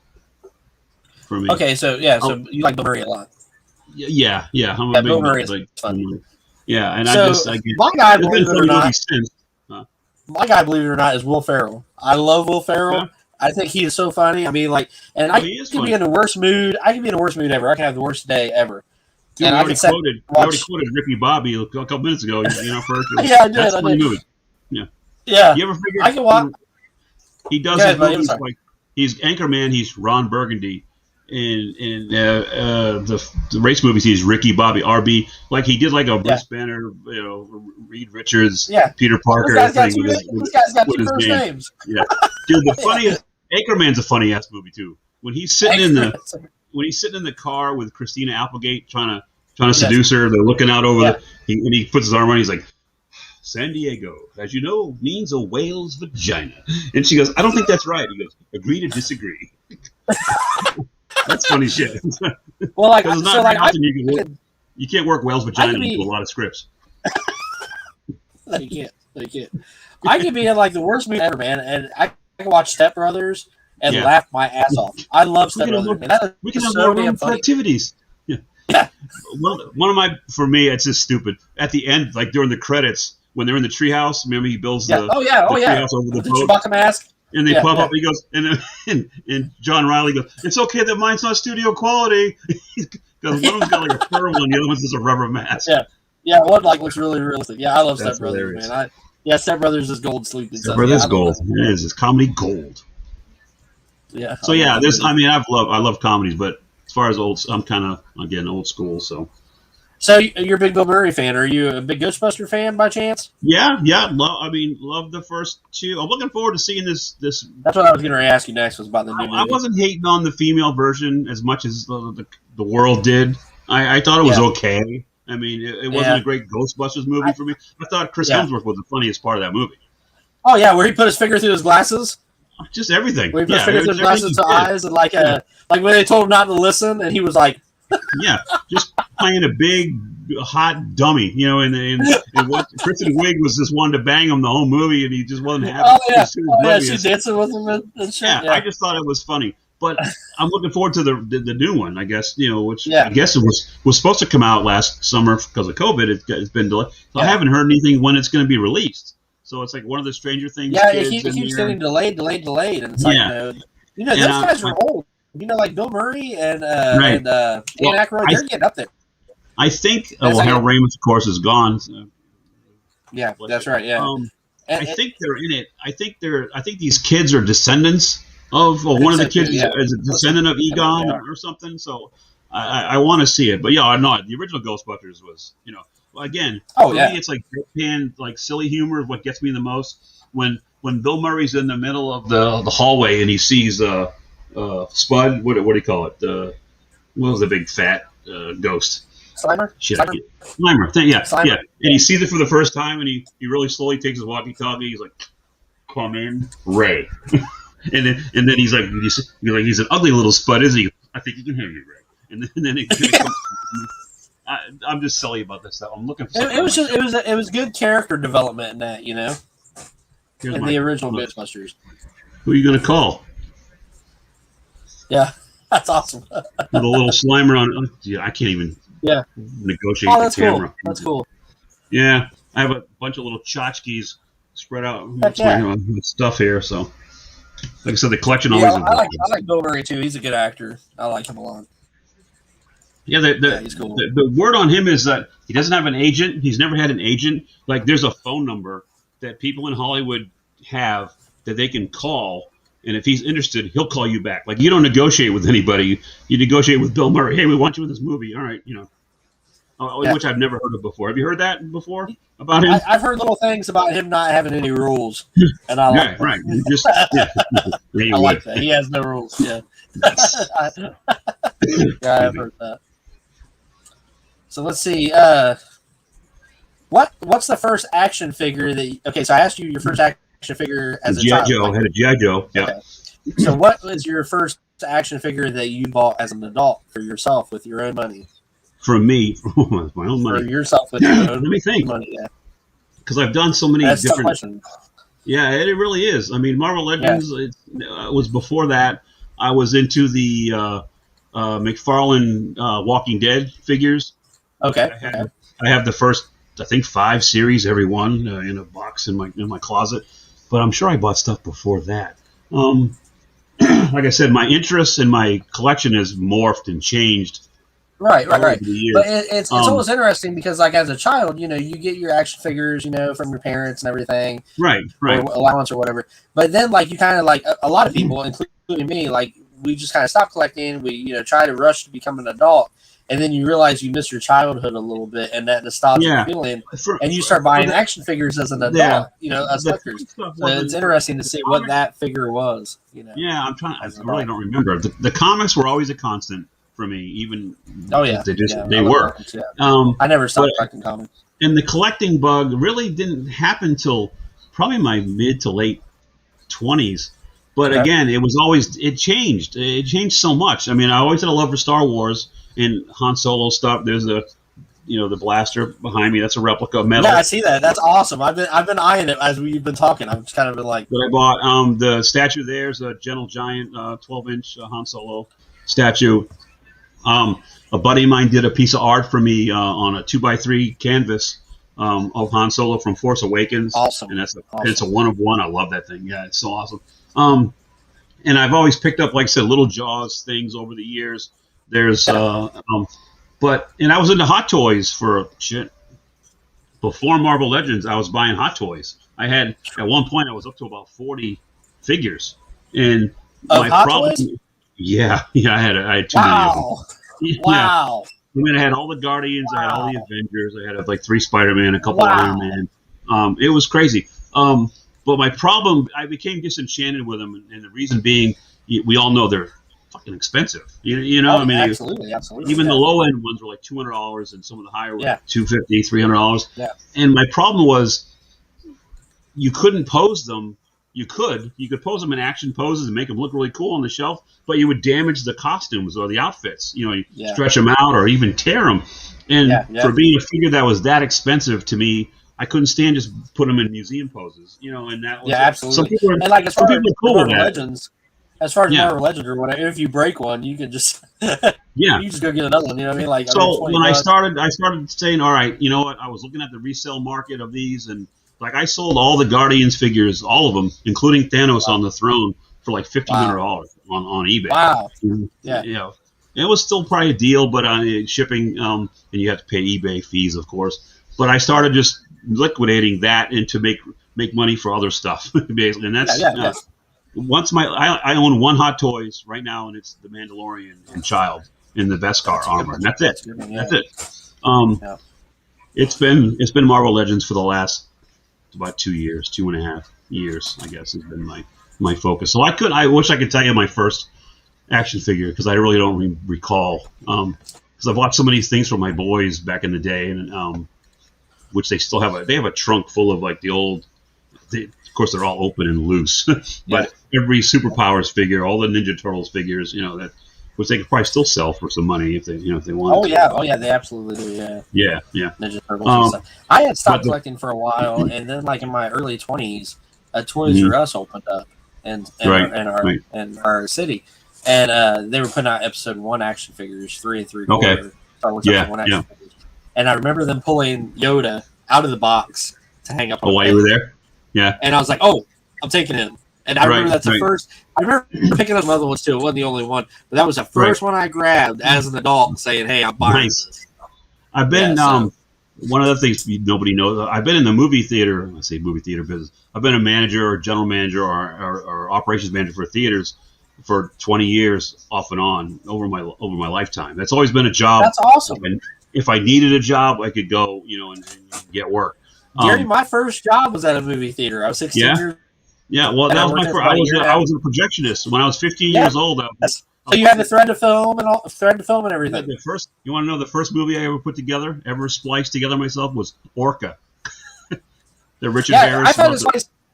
for me. Okay, so you like Bill Murray a lot. Yeah. I'm a big Bill Murray is fun. Yeah, and my guy, believe it or not, is Will Ferrell. I love Will Ferrell. Yeah. I think he is so funny. I mean, I can be in the worst mood. I can be in the worst mood ever. I can have the worst day ever. Dude, I already quoted Ricky Bobby a couple minutes ago. First. Yeah, I did. That's funny movie. Yeah. You ever figure? I can watch. He does his movies he's Anchorman. He's Ron Burgundy. In the race movies, he's Ricky Bobby, RB. Like he did a Bruce Banner, Reed Richards, Peter Parker. This guy's got two first names. Yeah, dude. The funniest Anchorman's a funny ass movie too. When he's sitting in the car with Christina Applegate trying to seduce her, they're looking out over and he puts his arm on. He's like, San Diego, as you know, means a whale's vagina. And she goes, I don't think that's right. He goes, agree to disagree. That's funny shit. Well, you can't work whale's vagina into a lot of scripts. No, you can't. I could be in the worst mood ever, man, and I can watch Step Brothers and laugh my ass off. I love Step Brothers. We can have more room for activities. Yeah. One of my, for me, it's just stupid. At the end, during the credits, when they're in the treehouse, remember he builds the treehouse over the boat. Chewbacca mask. And they pop up. He goes, and John Riley goes, "It's okay that mine's not studio quality." Because one of them's got a fur one, the other one's just a rubber mask. Yeah. One looks really realistic. Yeah, I love Step Brothers, man. Step Brothers is gold sleeping. Step Brothers gold. It is. It's comedy gold. Yeah. So I love comedies, but as far as I'm kind of again old school. So you're a big Bill Murray fan. Are you a big Ghostbuster fan by chance? Yeah. Love the first two. I'm looking forward to seeing this. That's what I was going to ask you next. Was about the new movie. I wasn't hating on the female version as much as the world did. I thought it was okay. I mean, it wasn't a great Ghostbusters movie for me. I thought Chris Hemsworth was the funniest part of that movie. Oh yeah, where he put his finger through his glasses. Just everything. Where he put his finger through his glasses to eyes, and like when they told him not to listen, and he was like. Yeah, just playing a big, hot dummy, and what Kristen Wiig was just wanted to bang him the whole movie, and he just wasn't happy. She's dancing with him and shit. Yeah, I just thought it was funny, but I'm looking forward to the new one. I guess which I guess it was supposed to come out last summer because of COVID. It's been delayed. So I haven't heard anything when it's going to be released. So it's like one of the Stranger Things. Yeah, it keeps getting delayed, and it's those guys are old. Like Bill Murray and Dan Aykroyd, they're getting up there. I think Harold Ramis, of course, is gone. So. Yeah, that's right. Yeah, I think they're in it. I think these kids are descendants of one of the kids is a descendant of Egon or something. So I want to see it. But yeah, no, the original Ghostbusters was, again, for me it's like deadpan, like silly humor is what gets me the most. When Bill Murray's in the middle of the hallway and he sees Spud, what do you call it? What was the big fat ghost? Slimer? Slimer. Yeah. And he sees it for the first time, and he really slowly takes his walkie-talkie. He's like, "Come in, Ray." and then he's like, he's an ugly little Spud, isn't he? I think you can hear me, Ray. And then it comes. I'm just silly about this stuff. I'm looking for. It was good character development in that, in the original Ghostbusters. Who are you gonna call? Yeah, that's awesome. With a little Slimer on. Yeah, I can't even. Yeah. Negotiate the camera. Cool. That's cool. Yeah, I have a bunch of little tchotchkes spread out with stuff here. So, like I said, the collection always. I like Bill Murray too. He's a good actor. I like him a lot. Yeah, he's cool. The word on him is that he doesn't have an agent. He's never had an agent. Like, there's a phone number that people in Hollywood have that they can call. And if he's interested, he'll call you back. Like, you don't negotiate with anybody. You negotiate with Bill Murray. Hey, we want you in this movie. All right, which I've never heard of before. Have you heard that before about him? I've heard little things about him not having any rules, and I like right. I like that. He has no rules. Yeah, I've heard that. So let's see. What's the first action figure that? Okay, so I asked you your first action figure as a G.I. child. Joe. I had a G.I. Joe. Yeah. Okay. So what was your first action figure that you bought as an adult for yourself with your own money? For me, with my own money. For yourself with your own Let me think. money, yeah. Because I've done so many different. Question. Yeah, it really is. I mean, Marvel Legends was before that. I was into the McFarlane Walking Dead figures. Okay. I have the first, I think, 5 series, every one in a box in my closet. But I'm sure I bought stuff before that. Like I said, my interest in my collection has morphed and changed. Right. But it's always interesting because, like, as a child, you get your action figures, from your parents and everything. Right. Or allowance or whatever. But then, like, you kind of, like, a lot of people, including me, like, we just kind of stop collecting. We, try to rush to become an adult. And then you realize you miss your childhood a little bit and that nostalgic feeling. And you start buying action figures as an adult, as collectors. So it's interesting to see what that figure was, Yeah, I really don't remember. The comics were always a constant for me, even. Oh, yeah. They were. Comics, yeah. I never stopped collecting comics. And the collecting bug really didn't happen till probably my mid to late 20s. But again, it changed. It changed so much. I mean, I always had a love for Star Wars and Han Solo stuff. There's the blaster behind me. That's a replica of metal. Yeah, I see that. That's awesome. I've been eyeing it as we've been talking. I've just kind of been like. But I bought the statue. There's a Gentle Giant 12-inch Han Solo statue. A buddy of mine did a piece of art for me on a 2x3 canvas of Han Solo from Force Awakens. Awesome. And it's a 1-of-1. I love that thing. Yeah, it's so awesome. And I've always picked up, like I said, little Jaws things over the years. There's, and I was into Hot Toys for shit. Before Marvel Legends, I was buying Hot Toys. I had, at one point, I was up to about 40 figures. And my problem. Toys? Yeah, I had too many of them. Wow. I mean, I had all the Guardians, I had all the Avengers, I had like 3 Spider-Man, a couple of Iron Man. It was crazy. But my problem, I became disenchanted with them, and the reason being, we all know they're fucking expensive. I mean, absolutely. Even the low end ones were like $200, and some of the higher were like $250, $300. Yeah. And my problem was, you couldn't pose them. You could pose them in action poses and make them look really cool on the shelf, but you would damage the costumes or the outfits. You stretch them out or even tear them. And for being a figure that was that expensive to me, I couldn't stand just put them in museum poses. And that was absolutely. Some people and like as far as cool Marvel Legends, Marvel Legends or whatever, if you break one, you can just you just go get another one. You know what I mean? Like when I started saying, all right, you know what? I was looking at the resale market of these and. Like, I sold all the Guardians figures, all of them, including Thanos on the throne, for like $1,500 on eBay. Wow. Yeah. It was still probably a deal, but shipping, and you have to pay eBay fees, of course. But I started just liquidating that and to make make money for other stuff, basically. And that's yeah. once I own one Hot Toys right now, and it's the Mandalorian and Child in the Beskar armor, and that's it. That's it. It's been Marvel Legends for the last about 2.5 years, I guess, has been my focus. So I wish I could tell you my first action figure, because I really don't recall. Because I've watched so many things from my boys back in the day, and which they still have. They have a trunk full of like the old. Of course, they're all open and loose, but every Superpowers figure, all the Ninja Turtles figures, that which they could probably still sell for some money if they wanted. Oh yeah, they absolutely do. Yeah. Ninja Turtles and stuff. I had stopped collecting for a while, and then like in my early 20s, a Toys R Us opened up in our city, and they were putting out episode 1 action figures, 3 3/4. Okay. Figures. And I remember them pulling Yoda out of the box to hang up. While you were there, yeah. And I was like, "Oh, I'm taking him." And I remember that's the first. I remember picking up some other ones too. It wasn't the only one, but that was the first one I grabbed as an adult, saying, "Hey, I'm buying this." I've been one of the things nobody knows. I've been in the movie theater. I say movie theater business. I've been a manager or general manager or operations manager for theaters for 20 years, off and on, over my lifetime. That's always been a job. That's awesome. And if I needed a job, I could go, and get work. Gary, my first job was at a movie theater. I was 16 years. Yeah, well, that was my first. I was a projectionist when I was 15 years old. So you had the thread to film and everything. You want to know the first movie I ever put together, ever spliced together myself, was Orca. The Richard Harris.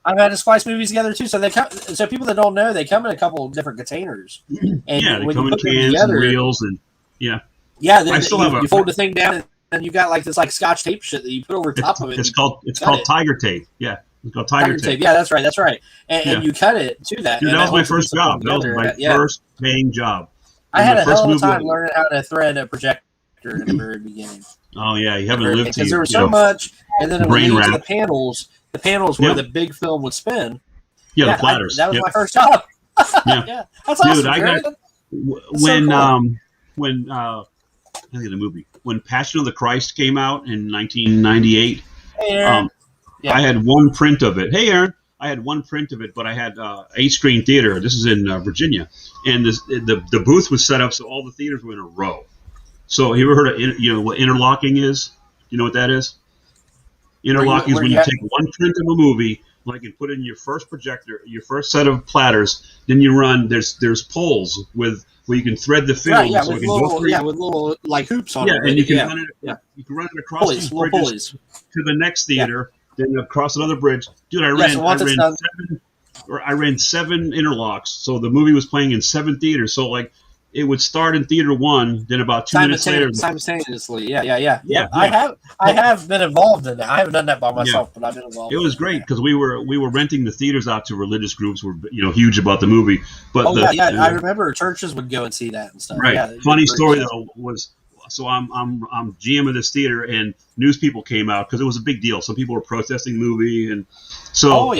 I've had to splice movies together too. So so people that don't know, they come in a couple of different containers. And they come in cans and reels and you fold the thing down and you got like this Scotch tape shit that you put over top of it. It's called Tiger Tape. Yeah. It's called Tiger Tape. Yeah, that's right. And you cut it to that. Dude, that was my first job. That was my first paying job. I had a hell of a time learning how to thread a projector in the very beginning. Oh, yeah. You haven't lived because there was so much. And then it would lead to the panels. The panels where the big film would spin. Yeah, the platters. That was my first job. Yeah. That's awesome. Dude, I got when I think of the movie when Passion of the Christ came out in 1998. I had one print of it. Hey, Aaron. I had one print of it, but I had 8-screen theater. This is in Virginia, and the booth was set up so all the theaters were in a row. So you ever heard of what interlocking is? You know what that is? Interlocking is when you take one print of a movie, and put in your first projector, your first set of platters. Then you run. There's poles where you can thread the film. Right, with little hoops on it. Yeah, and you can run it. You can run it across these bridges to the next theater. Then across another bridge, dude. I ran 7 interlocks. So the movie was playing in 7 theaters. So it would start in theater 1, then about 2 minutes later, simultaneously. Yeah. I have been involved in that. I haven't done that by myself, but I've been involved. It was great because we were renting the theaters out to religious groups. Were huge about the movie. But I remember churches would go and see that and stuff. Right. Yeah, funny story though was. So I'm GM of this theater, and news people came out because it was a big deal. Some people were protesting the movie, and so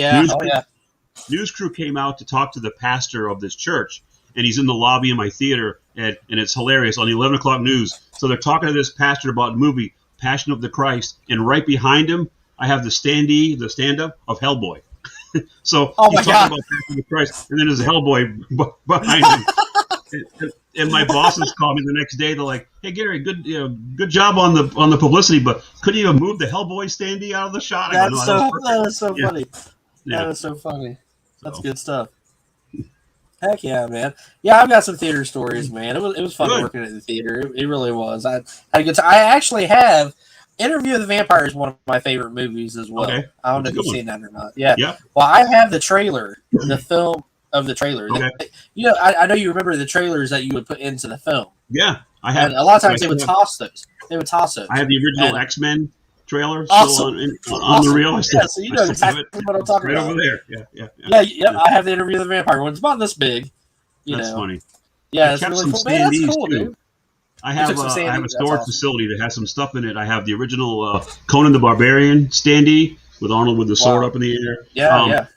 news crew came out to talk to the pastor of this church, and he's in the lobby of my theater, and it's hilarious on the 11 o'clock news. So they're talking to this pastor about the movie Passion of the Christ, and right behind him, I have the stand-up of Hellboy. So he's talking about Passion of the Christ, and then there's a Hellboy behind him. And my bosses called me the next day. They're like, "Hey Gary, good job on the publicity, but couldn't you have moved the Hellboy standee out of the shot?" That was so funny. Yeah. That was so funny. That's good stuff. Heck yeah, man. Yeah, I've got some theater stories, man. It was fun working at the theater. It really was. I had a good time. I actually have Interview of the Vampire is one of my favorite movies as well. Okay. I don't know if you've seen that or not. Yeah. Well, I have the trailer, the film. Of the trailer. Okay. I know you remember the trailers that you would put into the film. Yeah, I have. And a lot of times they would toss those. I have the original X-Men trailer awesome. still on the reel. So you know exactly what I'm talking about. Right over there. Yeah. I have the Interview of the Vampire one. It's about this big. That's funny. Yeah, it's really cool. Man, that's cool, dude. I have a storage facility that has some stuff in it. I have the original Conan the Barbarian standee with Arnold with the sword up in the air. Yeah.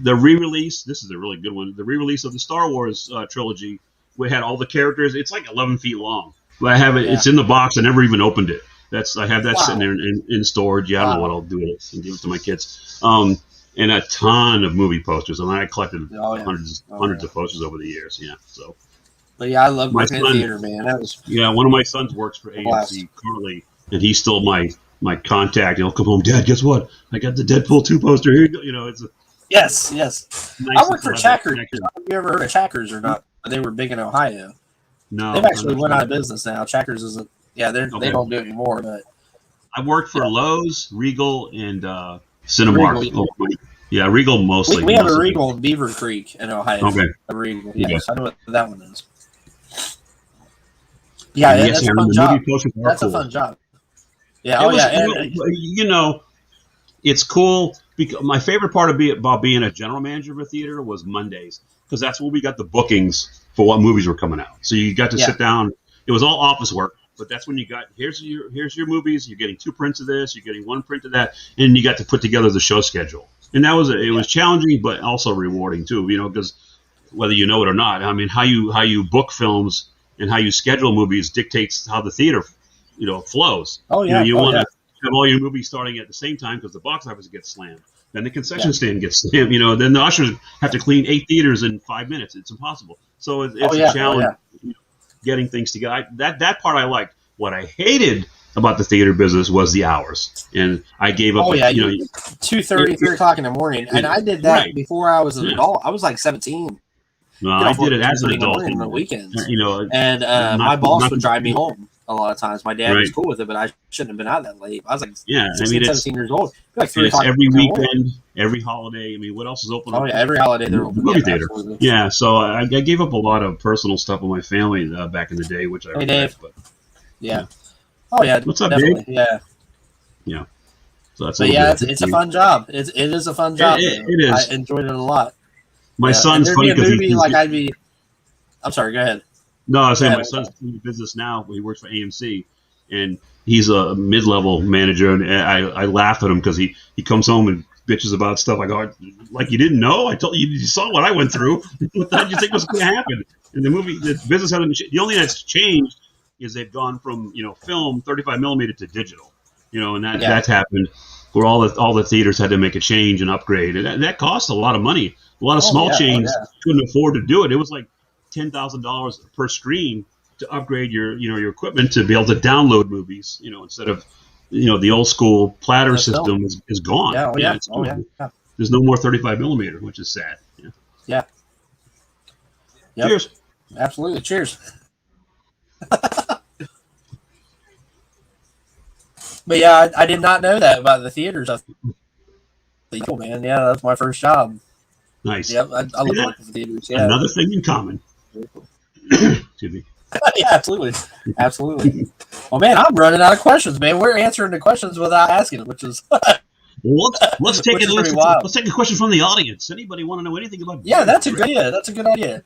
The re-release, this is a really good one. The re-release of the Star Wars trilogy, we had all the characters. It's 11 feet long. But I have it. Yeah. It's in the box. I never even opened it. I have that sitting there in storage. Yeah, I don't know what I'll do with it and give it to my kids. and a ton of movie posters. And I collected hundreds yeah. of posters over the years. Yeah, so. But yeah, I love working in theater, man. That was one of my sons works for AMC currently, and he's still my contact. He'll come home, Dad. Guess what? I got the Deadpool 2 poster here. It's yes. Nice. I work for Checkers. Have you ever heard of Checkers or not? They were big in Ohio. No, they've actually went out of business now. Checkers isn't. Yeah, they don't do it anymore. But I worked for Lowe's, Regal, and Cinemark. Regal. Yeah, Regal mostly. We have a Regal in Beaver Creek in Ohio. Okay. A Regal. Yes, I know what that one is. Yeah, that's a fun job. That's a fun job. Yeah, it's cool. Because my favorite part about being a general manager of a theater was Mondays, because that's when we got the bookings for what movies were coming out. So you got to sit down. It was all office work, but that's when you got here's your movies. You're getting 2 prints of this. You're getting 1 print of that, and you got to put together the show schedule. And that was was challenging, but also rewarding too. Because whether you know it or not, I mean, how you book films and how you schedule movies dictates how the theater, flows. Oh yeah, you want to have all your movies starting at the same time because the box office gets slammed. Then the concession stand gets slammed. Then the ushers have to clean 8 theaters in 5 minutes. It's impossible. So it's a challenge getting things together. That part I liked. What I hated about the theater business was the hours, and I gave up. 2:30, 3 o'clock in the morning, and I did that before I was an adult. I was like 17. No, I did it as an adult on the weekends. And my boss would drive me home a lot of times. My dad was cool with it, but I shouldn't have been out that late. I was like 17 years old. Like 3 o'clock every weekend, every holiday. I mean, what else is open? Oh, yeah, every holiday they're open. Movie theater. Absolutely. Yeah, so I gave up a lot of personal stuff with my family back in the day, which I regret. Dave. But, yeah. Oh, yeah. What's up, definitely. Dave? Yeah. Yeah. So that's it's a fun job. It is a fun job. It is. I enjoyed it a lot. My son's funny because I'm sorry, go ahead. No, I was saying my son's in business now. He works for AMC, and he's a mid-level manager. And I laugh at him because he comes home and bitches about stuff. I go, like, you didn't know? I told you, you saw what I went through. What did you think was going to happen? And the business hasn't. The only thing that's changed is they've gone from film 35 millimeter to digital. And that's happened where all the theaters had to make a change and upgrade, and that cost a lot of money. A lot of small chains couldn't afford to do it. It was like $10,000 per screen to upgrade your equipment to be able to download movies. Instead of the old school platter system is gone. It's gone. There's no more 35 millimeter, which is sad. Yeah. Yep. Cheers. Absolutely. Cheers. But yeah, I did not know that about the theaters. Cool, man. Yeah, that's my first job. Nice. Yep, I love working for theaters. Yeah. Another thing in common. Excuse me. Yeah, absolutely. Well, man, I'm running out of questions, man. We're answering the questions without asking them, which is. Well, let's take a question from the audience. Anybody want to know anything about? Yeah, that's a good idea. That's a good idea.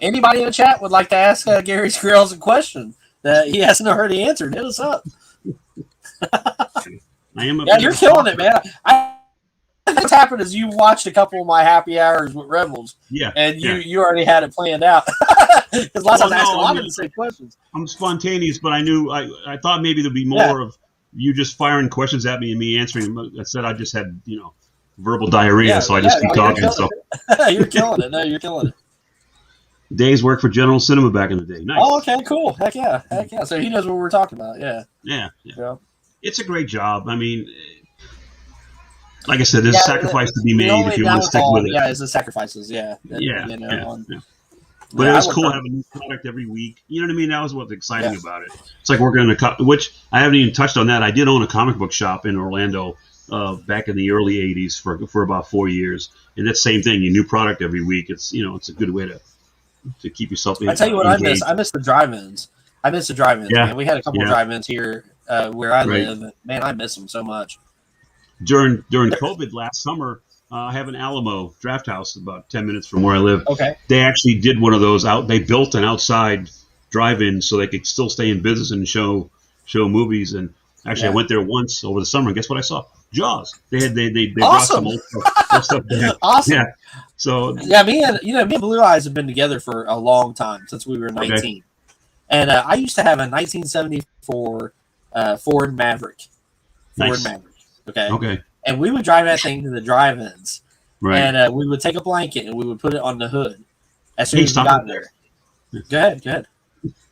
Anybody in the chat would like to ask Gary's Grails a question that he hasn't already answered? Hit us up. You're killing it, man. What's happened is you watched a couple of my happy hours with Rebels, and you already had it planned out. Because last time I asked a lot of the same questions. I'm spontaneous, but I thought maybe there'd be more of you just firing questions at me and me answering them. I said I just had verbal diarrhea, so I just keep talking. So you're killing it. No, you're killing it. Days worked for General Cinema back in the day. Nice. Oh, okay, cool. Heck yeah. So he knows what we're talking about. Yeah. It's a great job. I mean, like I said, there's a sacrifice to be made if you want to stick with it. Yeah, it's the sacrifices. Yeah. But it was cool having a new product every week. You know what I mean? That was what's exciting about it. It's like working in which I haven't even touched on that. I did own a comic book shop in Orlando back in the early 80s for about 4 years. And that's the same thing. You new product every week. It's it's a good way to keep yourself engaged. I tell you what engaged. I miss the drive-ins. Yeah. Man. We had a couple of drive-ins here where I live. Man, I miss them so much. During COVID last summer, I have an Alamo Draft House about 10 minutes from where I live. Okay. They actually did one of those They built an outside drive-in so they could still stay in business and show movies. And actually, I went there once over the summer, and guess what I saw? Jaws. They brought some old stuff there. Awesome. Yeah. So me and Blue Eyes have been together for a long time since we were 19. Okay. And I used to have a 1974 Ford Maverick. Nice. Okay. and we would drive that thing to the drive-ins, Right. and we would take a blanket and we would put it on the hood as soon as we got there. Go ahead.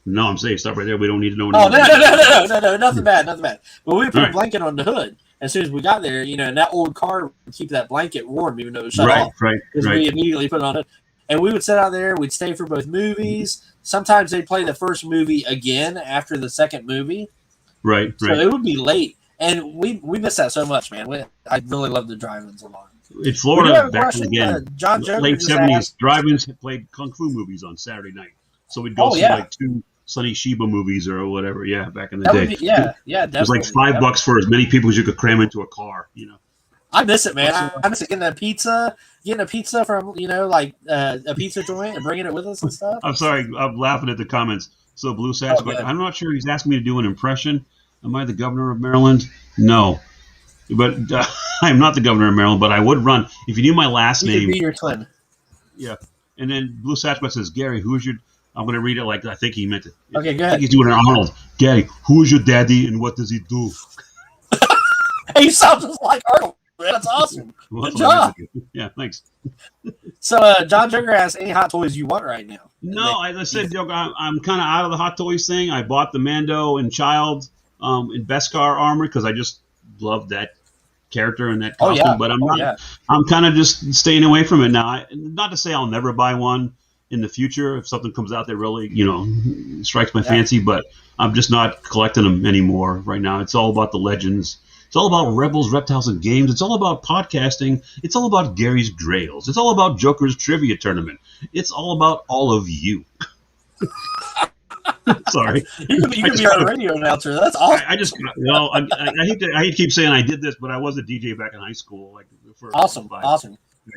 No, I'm saying stop right there. We don't need to know. Oh no, nothing bad. But we put a blanket on the hood as soon as we got there, and that old car would keep that blanket warm even though it was shut off. Right. Because we immediately put it on it. And we would sit out there. We'd stay for both movies. Sometimes they'd play the first movie again after the second movie. Right. So it would be late. And we miss that so much, man. I really love the drive-ins a lot. In Florida, back again, late 70s, drive-ins played kung fu movies on Saturday night. So we'd go see like 2 Sonny Shiba movies or whatever. Yeah, back in the day. Definitely. It was like $5 for as many people as you could cram into a car. I miss it, man. I miss it getting a pizza from like a pizza joint and bringing it with us and stuff. I'm sorry, I'm laughing at the comments. So Blue Sasquatch, I'm not sure he's asking me to do an impression. Am I the governor of Maryland? No, but I'm not the governor of Maryland. But I would run if you knew my last name. Could be your twin. Yeah, and then Blue Sasquatch says, Gary, who's your? I'm going to read it like I think he meant it. Okay, go ahead. I think he's doing an Arnold. Gary, who's your daddy and what does he do? He sounds just like Arnold. Man, that's awesome. Well, good job. Yeah, thanks. So, John Joker asks, any hot toys you want right now? No, as I said, I'm kind of out of the Hot Toys thing. I bought the Mando and Child in Beskar armor because I just love that character and that costume. But I'm not. I'm kind of just staying away from it now. Not to say I'll never buy one in the future if something comes out that really, strikes my fancy. But I'm just not collecting them anymore right now. It's all about the Legends. It's all about Rebels, Reptiles, and Games. It's all about podcasting. It's all about Gary's Grails. It's all about Joker's Trivia Tournament. It's all about all of you. Sorry. You could be our radio announcer. That's awesome. I hate to keep saying I did this, but I was a DJ back in high school. Awesome. Back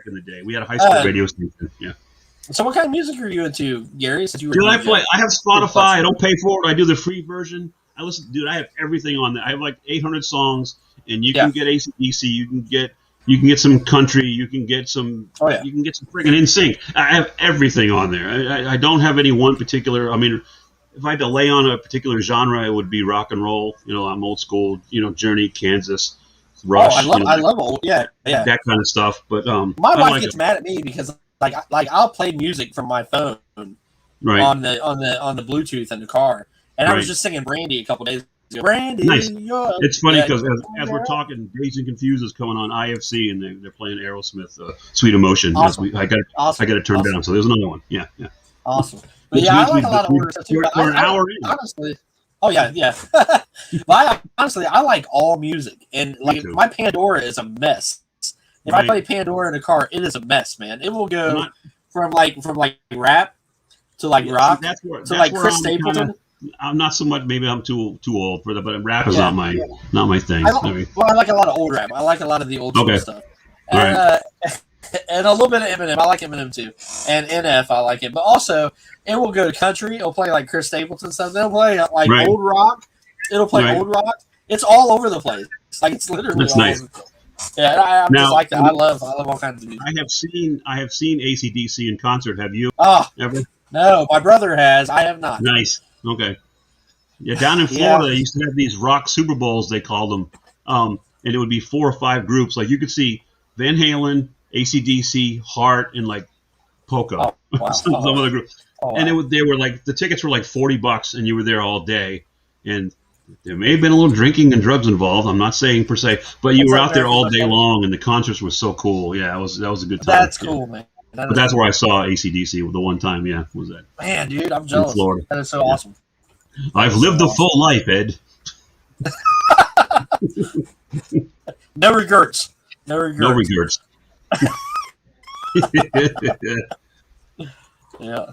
in the day. We had a high school radio station. Yeah. So what kind of music are you into, Gary? I have Spotify. I don't pay for it. I do the free version. I have everything on there. I have like 800 songs, and you can get AC/DC. You can get some country. You can get some. You can get some friggin' NSYNC. I have everything on there. I don't have any one particular. I mean, if I had to lay on a particular genre, it would be rock and roll. I'm old school. Journey, Kansas, Rush. I love old. Yeah. That kind of stuff. But my wife gets mad at me because like I'll play music from my phone on the Bluetooth in the car. And I was just singing Brandy a couple days ago. Brandy, nice. It's funny because as we're talking, Dazed and Confused is coming on IFC, and they're playing Aerosmith, Sweet Emotion. Awesome. I got it turned down, so there's another one. Yeah. Awesome. But I like a lot of older stuff too. We're an hour in. Honestly. Oh, yeah. But honestly, I like all music. And like my Pandora is a mess. If I play Pandora in a car, it is a mess, man. It will go from rap to rock to Chris Stapleton. I'm not so much. Maybe I'm too old for that, but rap is not my thing. I like a lot of old rap. I like a lot of the old school stuff, and a little bit of Eminem. I like Eminem too, and NF. I like it, but also it will go to country. It'll play like Chris Stapleton stuff. They'll play old rock. It'll play old rock. It's all over the place. Like it's literally all over the place. Yeah, I just like that. I love all kinds of music. I have seen AC/DC in concert. Have you? Ever? No, my brother has. I have not. Nice. Okay. Yeah, down in Florida, they used to have these rock Super Bowls, they called them. And it would be 4 or 5 groups. Like you could see Van Halen, AC/DC, Heart, and Poco. Some other group. And they were the tickets were $40 and you were there all day. And there may have been a little drinking and drugs involved. I'm not saying per se, but you were out there all day long and the concerts were so cool. Yeah, that was a good time. That's cool, man. But that's where I saw AC/DC the one time. Yeah, was that? Man, dude, I'm jealous. In Florida. That is so awesome. I've lived a full life, Ed. No regrets. No regrets. Yeah.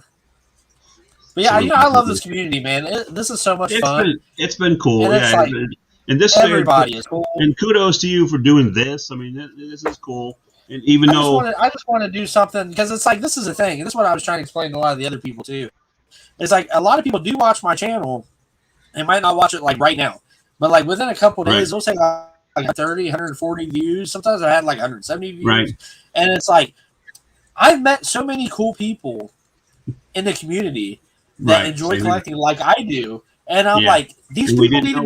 But yeah, I love this community, man. This is so much fun. It's been cool. And and this everybody is cool. And kudos to you for doing this. I mean, this is cool. And even I just want to do something because it's this is the thing. And this is what I was trying to explain to a lot of the other people too. It's a lot of people do watch my channel and might not watch it right now, but within a couple of days, they'll say 30, 140 views. Sometimes I had 170 views. Right. And it's I've met so many cool people in the community that enjoy collecting like I do. And I'm these people need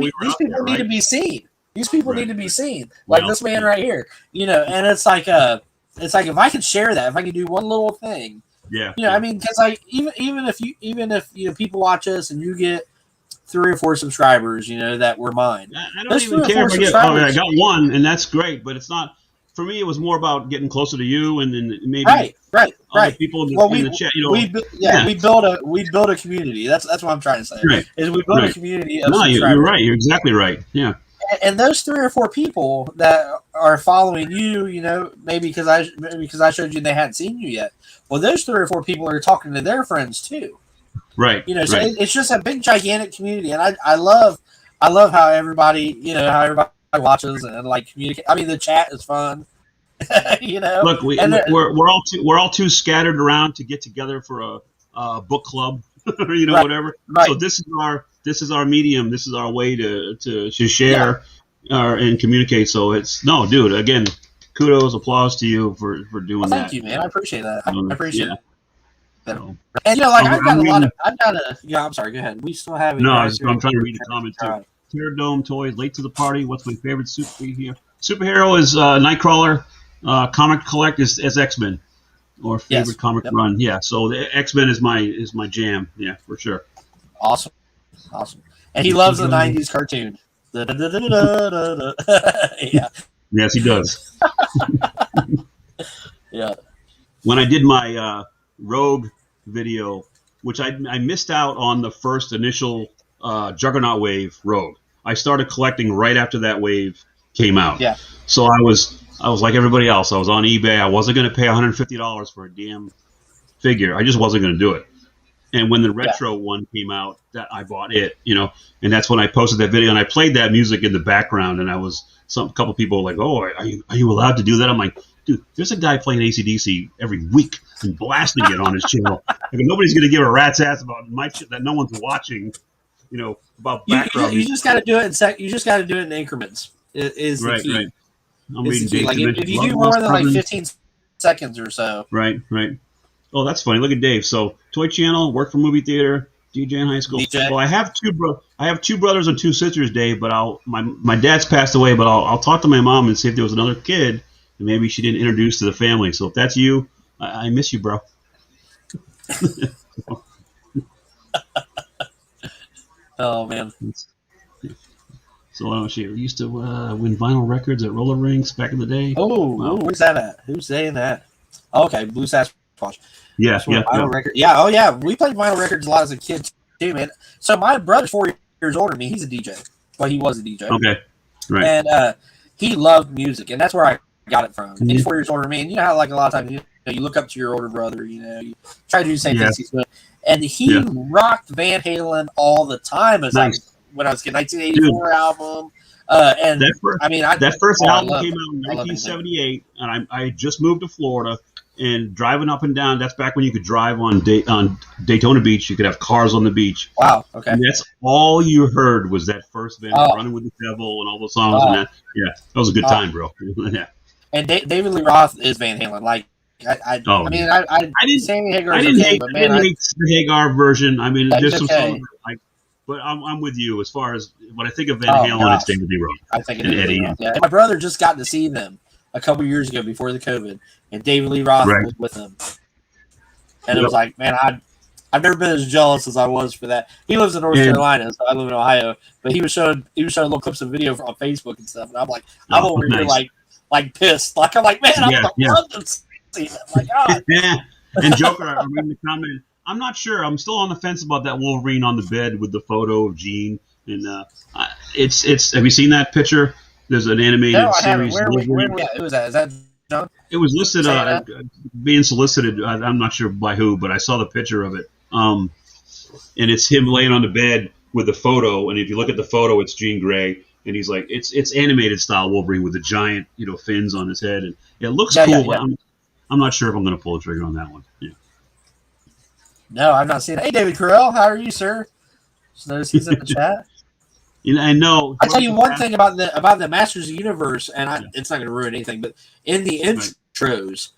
to be seen. These people need to be seen, like this man right here. And it's like if I could share that, if I could do one little thing. I mean, because like even if people watch us and you get 3 or 4 subscribers, that were mine. I don't even care if I get. Oh, I got one, and that's great. But it's not for me. It was more about getting closer to you, and then maybe right. People in the chat. We build a community. That's what I'm trying to say. Right. Is we build a community of subscribers. You're right. You're exactly right. Yeah. And those 3 or 4 people that are following you, maybe because I showed you and they hadn't seen you yet. Well, those 3 or 4 people are talking to their friends too. Right. So it's just a big, gigantic community, and I love how everybody, watches and like communicate. I mean, the chat is fun. Look, we're all too scattered around to get together for a book club, or whatever. Right. So this is our medium. This is our way to share and communicate. So dude. Again, kudos, applause to you for doing that. Thank you, man. I appreciate that. I appreciate it. And I'm sorry. Go ahead. We still have. No, I'm trying to read the comments too. Pterodome toys late to the party. What's my favorite superhero is Nightcrawler. Comic collect is X-Men, or favorite comic run. Yeah, so the X-Men is my jam. Yeah, for sure. Awesome. And he loves the '90s cartoon. Yeah. Yes, he does. Yeah. When I did my Rogue video, which I missed out on the first initial Juggernaut wave Rogue. I started collecting right after that wave came out. Yeah. So I was like everybody else. I was on eBay. I wasn't going to pay $150 for a damn figure. I just wasn't going to do it. And when the retro one came out, that I bought it, and that's when I posted that video and I played that music in the background. And a couple people were like, "Oh, are you allowed to do that?" I'm like, dude, there's a guy playing AC/DC every week and blasting it on his channel. Nobody's going to give a rat's ass about my shit that no one's watching. About background. You just got to do it you just got to do it in increments. Is the key. Right. I'm reading Dave. Like if you do more than like 15 seconds or so. Right. Oh, that's funny. Look at Dave. So, toy channel, work for movie theater, DJ in high school. DJ. Well, I have two brothers and 2 sisters, Dave. But my dad's passed away. But I'll talk to my mom and see if there was another kid and maybe she didn't introduce to the family. So if that's you, I miss you, bro. Oh man. So she used to win vinyl records at roller rinks back in the day. Oh, wow. Where's that at? Who's saying that? Okay, Blue Sasquatch. Yeah. Vinyl record. Yeah. Oh yeah, we played vinyl records a lot as a kid too, man. So my brother's 4 years older than me. He's a DJ. Well, he was a DJ. Okay. Right. And he loved music, and that's where I got it from. Mm-hmm. He's 4 years older than me, and you know how like a lot of times you look up to your older brother. You try to do the same things he's doing. And he rocked Van Halen all the time as when I was getting 1984 album. And that first album came out in 1978, and I just moved to Florida. And driving up and down, that's back when you could drive on Daytona Beach. You could have cars on the beach. Wow. Okay. And that's all you heard was that first band, Running with the Devil, and all the songs. And that was a good time, bro. Yeah. And David Lee Roth is Van Halen. Like, I didn't hate the Hagar version. I mean, there's some songs but I'm with you as far as when I think of Van Halen, it's David Lee Roth. I think it's Eddie. Yeah. And my brother just got to see them a couple years ago before the COVID, and David Lee Roth was with them. And it was like, man, I've never been as jealous as I was for that. He lives in North Carolina, so I live in Ohio. But he was showing little clips of video on Facebook and stuff, and I'm like, I'm over here like pissed. Like I'm like, man, I love them. Like, And Joker, I read the comment. I'm not sure. I'm still on the fence about that Wolverine on the bed with the photo of Jean. And it's. Have you seen that picture? There's an animated series. Where was that? Is that John? It was listed being solicited. I'm not sure by who, but I saw the picture of it. And it's him laying on the bed with the photo. And if you look at the photo, it's Jean Grey. And he's like, it's animated style Wolverine with the giant, fins on his head, and it looks cool. But I'm not sure if I'm going to pull the trigger on that one. Yeah. No, I've not seen it. Hey, David Carell, how are you, sir? Just notice he's in the chat. I know. I tell you one thing about the Masters of the Universe, and it's not going to ruin anything, but in the intros,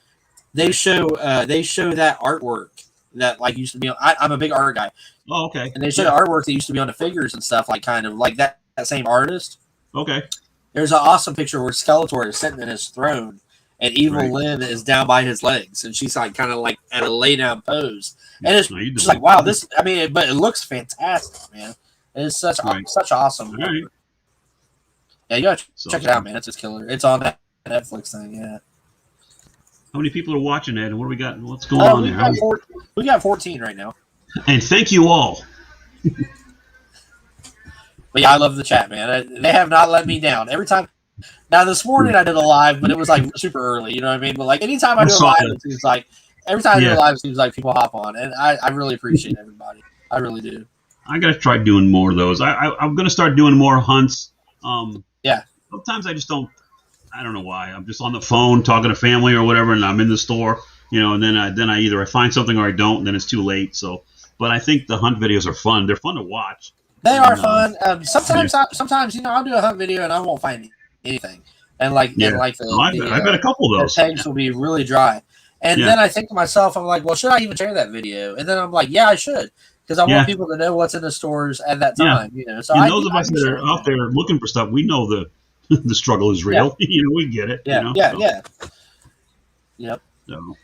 they show that artwork that like used to be on. I'm a big art guy. Oh, okay. And they show the artwork that used to be on the figures and stuff, like kind of like that same artist. Okay. There's an awesome picture where Skeletor is sitting in his throne, and Evil Right. Lynn is down by his legs, and she's like kind of like at a lay down pose, and it's How you just doing? like, wow, this. I mean, but it looks fantastic, man. It's such Right. such awesome. All right. Yeah, you gotta So, check it out, man. It's just killer. It's on that Netflix thing. Yeah. how many people are watching that, and what do we got? What's going on there? We got 14 right now. And thank you all. But yeah, I love the chat, man. They have not let me down. Every time. Now this morning I did a live, but it was like super early. You know what I mean? But like anytime I do a live, it seems like every time I do a live, it seems like people hop on, and I really appreciate everybody. I really do. I got to try doing more of those. I'm going to start doing more hunts. Yeah. Sometimes I just don't. I don't know why. I'm just on the phone talking to family or whatever, and I'm in the store, and then I either I find something or I don't, and then it's too late. So, but I think the hunt videos are fun. They're fun to watch. They are fun. Sometimes I'll do a hunt video and I won't find anything, and like I bet a couple of those. The tags will be really dry, and then I think to myself, I'm like, well, should I even share that video? And then I'm like, yeah, I should, because I want people to know what's in the stores at that time. So and those of us that are out there looking for stuff, we know the struggle is real. We get it. Yeah, Yep. So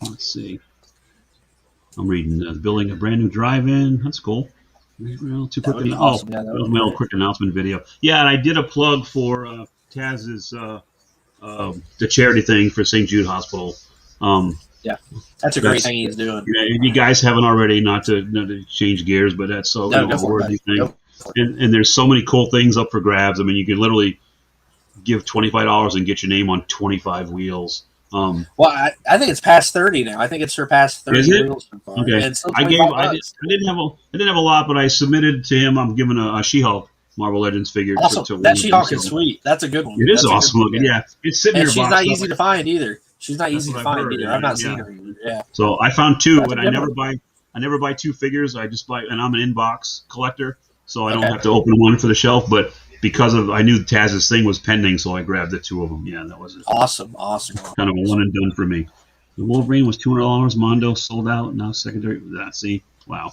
let's see. I'm reading building a brand new drive-in. That's cool. Well, too quick. Awesome. That was my little quick announcement video. Yeah, and I did a plug for Taz's the charity thing for St. Jude Hospital. That's a great thing he's doing. Yeah, if you guys haven't already, not to change gears, but that's a worthy thing. And there's so many cool things up for grabs. I mean, you can literally give $25 and get your name on 25 wheels. Well, I think it's past 30 now. I think it's surpassed 30 wheels so far. Okay. I didn't have a lot, but I submitted to him. I'm giving a She-Hulk Marvel Legends figure. Awesome. That She-Hulk is sweet. That's a good one. It is awesome looking. Yeah. It's sitting here. She's not easy to find either. She's not easy to find either. I've not seen her either. Yeah. So I found two, and I never buy two figures. I just buy, and I'm an inbox collector, so I don't have to open one for the shelf. But because I knew Taz's thing was pending, so I grabbed the two of them. Yeah, that was awesome. Kind of a one and done for me. The Wolverine was $200. Mondo sold out. Now secondary. See, wow.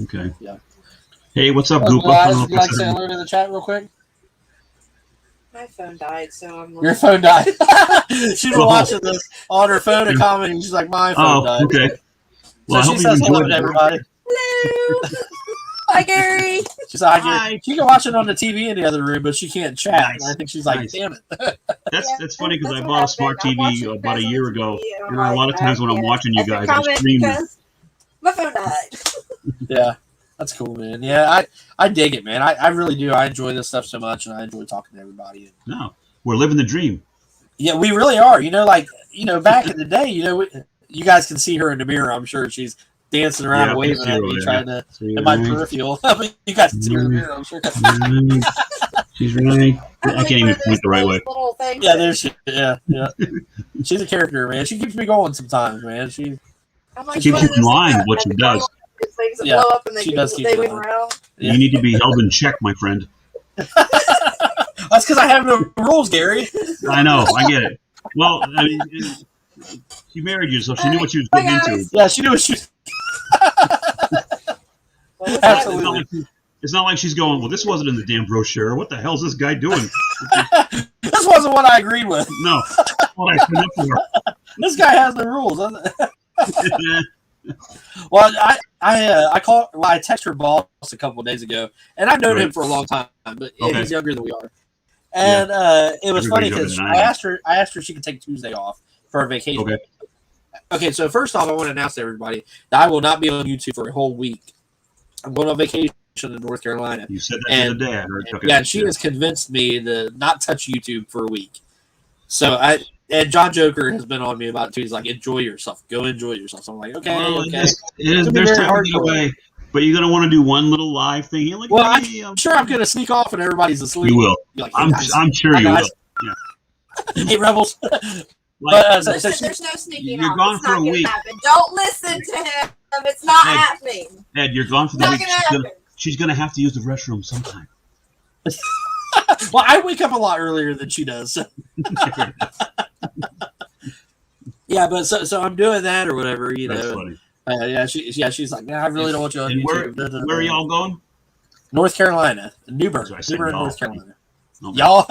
Okay. Yeah. Hey, what's up, Goopa? Would you like to say hello to the chat real quick? My phone died, so I'm. Your phone died. She's been watching this on her phone and commenting. She's like, my phone died. Okay. Well, so she says hello to everybody. Hello. Hi, Gary. She's like, hi. She can watch it on the TV in the other room, but she can't chat. Nice. And I think she's like, damn it. That's funny because I bought a smart TV about a year ago, and a lot of times when I'm watching you guys, I'm streaming. My phone died. Yeah, that's cool, man. Yeah, I dig it, man. I really do. I enjoy this stuff so much, and I enjoy talking to everybody. No, we're living the dream. Yeah, we really are. Back in the day, you guys can see her in the mirror. I'm sure she's dancing around, waving at me, trying to in my peripheral. You guys can see her in the mirror. I'm sure. She's right. I can't even point the right way. Yeah, there's she. Yeah. She's a character, man. She keeps me going sometimes, man. She keeps you in line with what she does. Yeah, she does keep me around. You need to be held in check, my friend. That's because I have no rules, Gary. I know. I get it. Well, I mean, she married you, so she knew what she was getting into. Yeah, she knew what she was. Absolutely. It's not like she's going, well, this wasn't in the damn brochure. What the hell is this guy doing? This wasn't what I agreed with. No. What I signed up for. This guy has the rules. Well, I texted her boss a couple of days ago, and I've known him for a long time, but he's younger than we are. And it was funny because I asked her if she could take Tuesday off for a vacation. Okay, so first off, I want to announce to everybody that I will not be on YouTube for a whole week. I'm going on vacation in North Carolina. You said that to the dad. And she has convinced me to not touch YouTube for a week. So and John Joker has been on me about it too. He's like, enjoy yourself. Go enjoy yourself. So I'm like, okay, okay. There's time to get away. But you're going to want to do one little live thing. You're like, well, I'm sure I'm going to sneak off and everybody's asleep. You will. Like, I'm sure you will. Yeah. Hey, Rebels. There's no sneaking you're off. gone It's for not a week. Happen. Don't listen to him. It's not happening. Ed, you're gone for the week. She's going to have to use the restroom sometime. Well, I wake up a lot earlier than she does. Yeah, but so I'm doing that or whatever, That's funny. She's like, I really don't want you on and YouTube. Where are y'all going? North Carolina, Newbern, So I said Newbern, y'all. North Carolina. Okay. Y'all,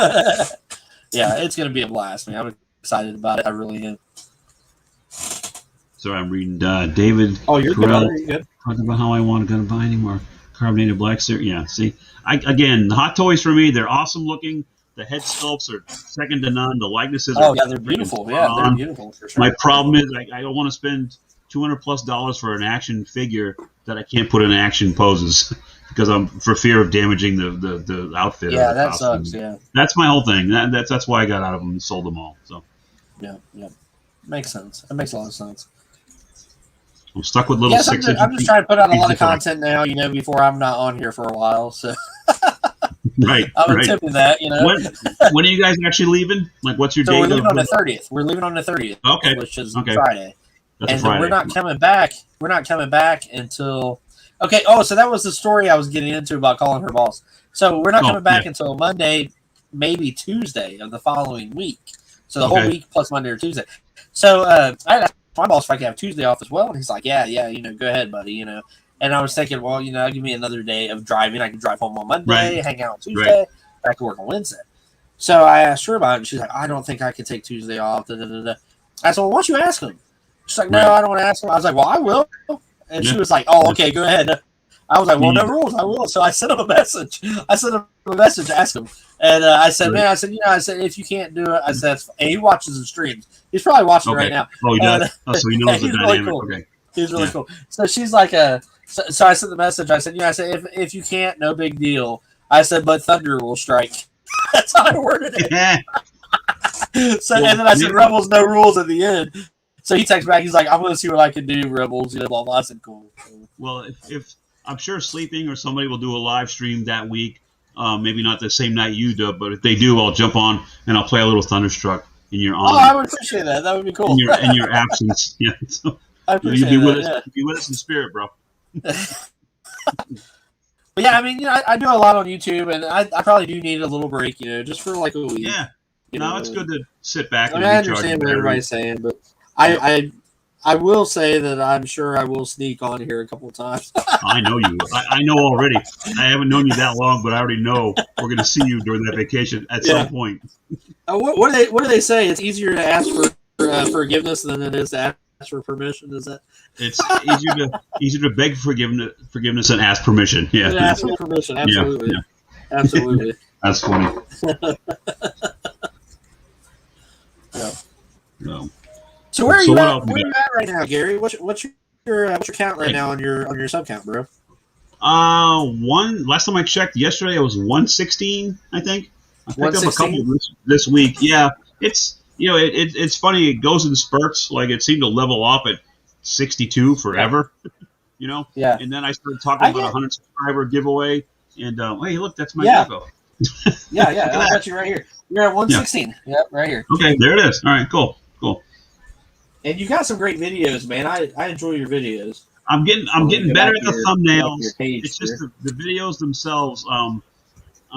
yeah, it's gonna be a blast, man. I'm excited about it. I really am. So I'm reading David. Oh, you're good. Grails You're good. talking about how I want to buy any more carbonated black syrup. Yeah, see, again, the hot toys for me, they're awesome looking. The head sculpts are second to none. The likenesses are Yeah, they're beautiful. Yeah, they're beautiful for sure. My problem is I don't want to spend $200+ for an action figure that I can't put in action poses because I'm for fear of damaging the outfit. Yeah, or the that costume. sucks. Yeah, that's my whole thing. That's why I got out of them and sold them all. So yeah, makes sense. It makes a lot of sense. I'm stuck with little 6 inch. I'm just trying to put out a lot of content now, before I'm not on here for a while. So right, I'm attempting that, When are you guys actually leaving? Like, what's your date? We're leaving on the 30th. We're leaving on the 30th. Okay. Which is Okay. Friday. That's and a Friday. we're not coming back. We're not coming back until. Okay. Oh, so that was the story I was getting into about calling her boss. So we're not coming back until Monday, maybe Tuesday of the following week. So the whole week plus Monday or Tuesday. So I asked my boss if I could have Tuesday off as well, and he's like, "Yeah, go ahead, buddy." And I was thinking, well, give me another day of driving. I can drive home on Monday, hang out on Tuesday, back to work on Wednesday. So I asked her about it, and she's like, "I don't think I can take Tuesday off." I said, "Well, why don't you ask him?" She's like, "No, I don't want to ask him." I was like, "Well, I will." And she was like, "Oh, okay, go ahead." I was like, "Well, no rules, I will." So I sent him a message. Ask him. And I said, "Man, if you can't do it," I said, and he watches the streams. He's probably watching right now. Oh, he does. So he knows the dynamic. Really cool. Okay. He's really cool. So she's like, so I sent the message. I said, if you can't, no big deal. I said, but thunder will strike. That's how I worded it. So, and then I said, Rebels, no rules at the end. So he texts back. He's like, I'm going to see what I can do, Rebels. Blah, blah. I said, cool. Well, if I'm sure Sleeping or somebody will do a live stream that week. Maybe not the same night you do, but if they do, I'll jump on and I'll play a little Thunderstruck in your honor. Oh, I would appreciate that. That would be cool. In your absence. Yeah. So, I appreciate that. Be with us in spirit, bro. But yeah, I do a lot on YouTube, and I probably do need a little break, just for like a week. Yeah. It's good to sit back and I understand what everybody's saying, but I will say that I'm sure I will sneak on here a couple of times. I know you. I know already. I haven't known you that long, but I already know we're going to see you during that vacation at some point. What do they say? It's easier to ask for forgiveness than it is to ask for permission. Is that? It's easier to beg forgiveness than ask permission. Yeah. Ask for permission. Absolutely. Yeah. Absolutely. That's funny. Yeah. No. So where are you at? Where are you at right now, Gary? What's your count right now on your sub count, bro? Last time I checked yesterday, it was 116. I think I picked up a couple this week. Yeah, it's it's funny. It goes in spurts. Like it seemed to level off at 62 forever. Yeah. And then I started talking about a 100 subscriber giveaway. And hey, look, that's my info. Yeah. I got you right here. You're at 116. Yeah. Yep, right here. Okay, there it is. All right, cool. And you got some great videos, man. I enjoy your videos. I'm getting better at the thumbnails. It's just the videos themselves. I'm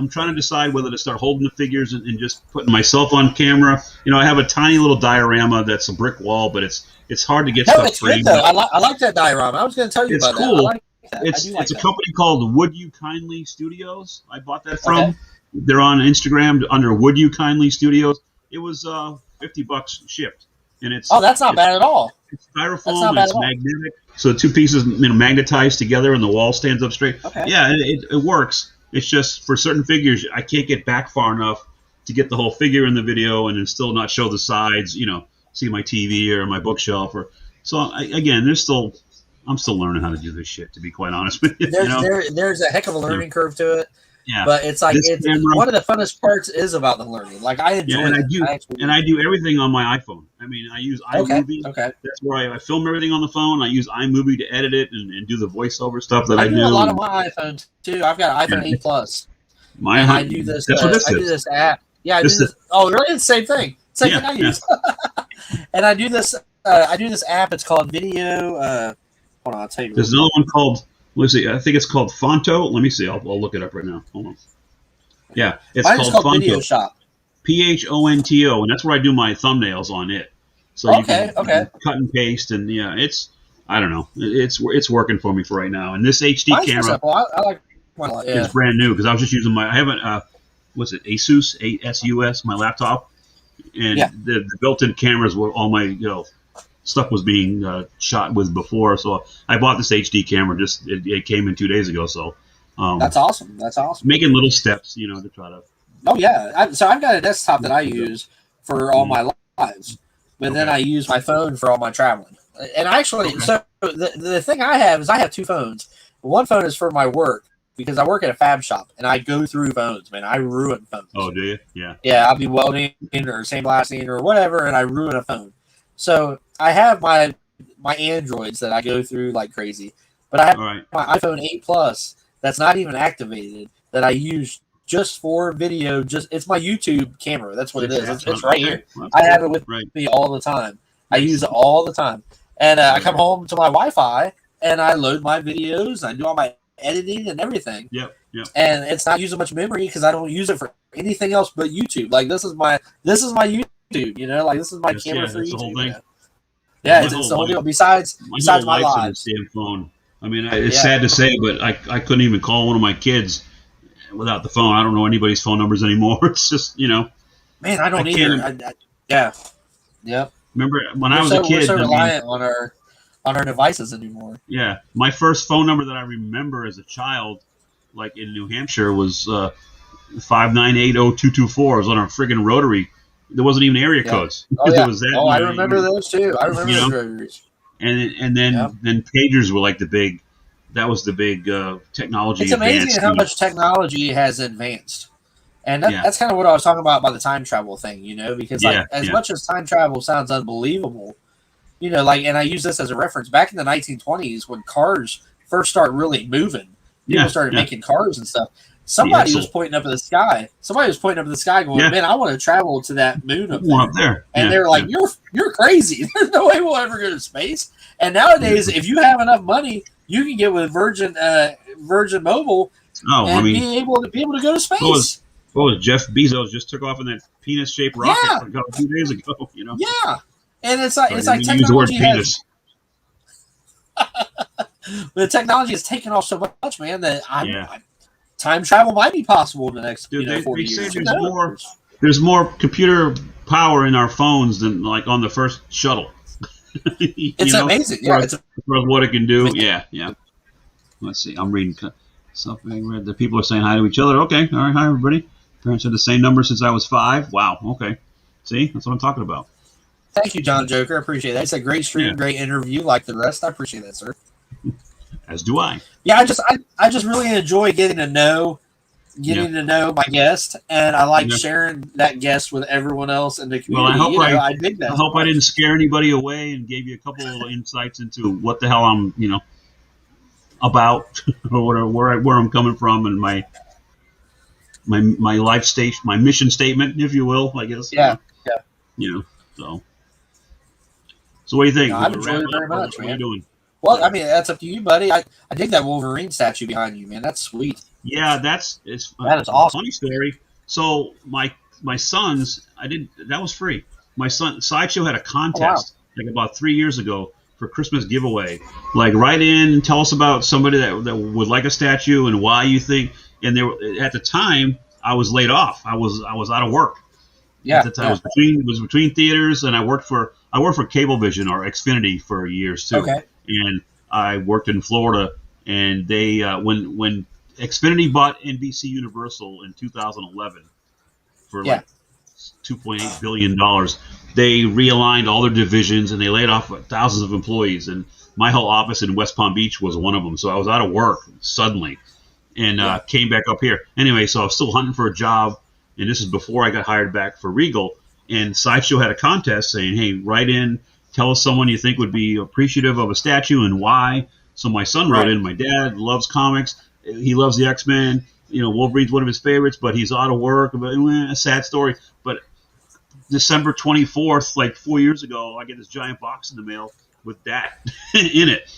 trying to decide whether to start holding the figures and just putting myself on camera. I have a tiny little diorama that's a brick wall, but it's hard to get stuff framed. Good, though. I like that diorama. I was going to tell you about cool. that. I like that. It's a company called Would You Kindly Studios. I bought that from. Okay. They're on Instagram under Would You Kindly Studios. It was $50 shipped. And that's not bad at all. It's styrofoam and it's magnetic. So two pieces magnetized together and the wall stands up straight. Okay. Yeah, it works. It's just for certain figures, I can't get back far enough to get the whole figure in the video and then still not show the sides, see my TV or my bookshelf. I'm still learning how to do this shit, to be quite honest with you. There's a heck of a learning curve to it. Yeah. But it's like one of the funnest parts is about the learning. Like I enjoy it. I do everything on my iPhone. I use iMovie. Okay. That's where I film everything on the phone. I use iMovie to edit it and do the voiceover stuff that I do. I do a lot on my iPhone too. I've got an iPhone 8 Plus. I do this. That's what this is. I do this app. Yeah, I do this. Oh, really? It's the same thing. Same thing I use. And I do this. I do this app. It's called Video. Hold on, I'll tell you. There's another one called. Let's see. I think it's called Fonto. Let me see. I'll look it up right now. Hold on. Yeah, it's called Fonto. Video Shop. PHONTO, and that's where I do my thumbnails on it. So you can cut and paste, and I don't know. It's working for me for right now. And this HD camera. I like Yeah. It's brand new because I was just using I haven't, what's it, Asus, ASUS, my laptop. And the built-in cameras were all my, stuff was being shot with before. So I bought this HD camera. It came in 2 days ago. So that's awesome. That's awesome. Making little steps, to try to. Oh yeah. So I've got a desktop that I use for all my lives, but then I use my phone for all my traveling. And actually, so the thing I have is I have 2 phones. One phone is for my work because I work at a fab shop and I go through phones, man. I ruin phones. Oh, do you? Yeah. Yeah, I'll be welding or sandblasting or whatever, and I ruin a phone. So I have my Androids that I go through like crazy, but I have my iPhone 8 Plus that's not even activated that I use just for video. It's my YouTube camera. That's what it is. It's right here. I have it with me all the time. I use it all the time, and I come home to my Wi-Fi and I load my videos. I do all my editing and everything. Yep. And it's not using much memory because I don't use it for anything else but YouTube. Like this is my YouTube. Like this is my camera for YouTube. The whole thing. Yeah, it's the whole deal. Besides my lives. Damn phone. I mean, it's sad to say, but I couldn't even call one of my kids without the phone. I don't know anybody's phone numbers anymore. It's just Man, I don't either. Yep. Remember when I was a kid? We're so reliant on our devices anymore. Yeah, my first phone number that I remember as a child, like in New Hampshire, was 5980224. It was on a friggin' rotary. There wasn't even area codes. Oh, yeah. I remember those too. I remember those rotaries. And then pagers were like the big. That was the big technology. It's amazing how much technology has advanced, and that's kind of what I was talking about by the time travel thing. Because as much as time travel sounds unbelievable, and I use this as a reference. Back in the 1920s, when cars first started really moving, people started making cars and stuff. Somebody was pointing up at the sky. Somebody was pointing up at the sky, going, "Man, I want to travel to that moon up there." And they're like, "You're crazy. There's no way we'll ever go to space." And nowadays, if you have enough money, you can get with Virgin Mobile and be able to go to space. What was Jeff Bezos just took off in that penis-shaped rocket a few days ago? Yeah, and it's like technology has. The technology has taken off so much, man, that time travel might be possible in the next 40 years. There's more computer power in our phones than like on the first shuttle. It's amazing. Yeah, for what it can do. Yeah. Let's see. I'm reading something. I read that people are saying hi to each other. Okay. All right. Hi, everybody. Parents had the same number since I was 5. Wow. Okay. See, that's what I'm talking about. Thank you, John Joker. I appreciate that. It's a great stream, great interview, like the rest. I appreciate that, sir. As do I. Yeah, I just really enjoy getting to know my guest, and I like sharing that guest with everyone else in the community. Well, I dig that. I hope I didn't scare anybody away and gave you a couple of insights into what the hell I'm, about or where I'm coming from and my life station, my mission statement, if you will, I guess. Yeah. So what do you think? I enjoyed it very much, man. What are you doing? Well, I mean, that's up to you, buddy. I dig that Wolverine statue behind you, man. That's sweet. Yeah, that is awesome. Funny story. So my sons, that was free. My son Sideshow had a contest like about 3 years ago for Christmas giveaway. Like, write in and tell us about somebody that would like a statue and why you think. And at the time I was laid off. I was out of work. Yeah. At the time it was between theaters, and I worked for Cablevision or Xfinity for years too. Okay. And I worked in Florida, and they when Xfinity bought NBC Universal in 2011 for like $2.8 billion, they realigned all their divisions and they laid off thousands of employees. And my whole office in West Palm Beach was one of them. So I was out of work suddenly and came back up here. Anyway, so I was still hunting for a job, and this is before I got hired back for Regal. And Sideshow had a contest saying, hey, write in, tell us someone you think would be appreciative of a statue and why. So my son wrote in, my dad loves comics. He loves the X-Men. Wolverine's one of his favorites, but he's out of work. A sad story. But December 24th, like 4 years ago, I get this giant box in the mail with that in it.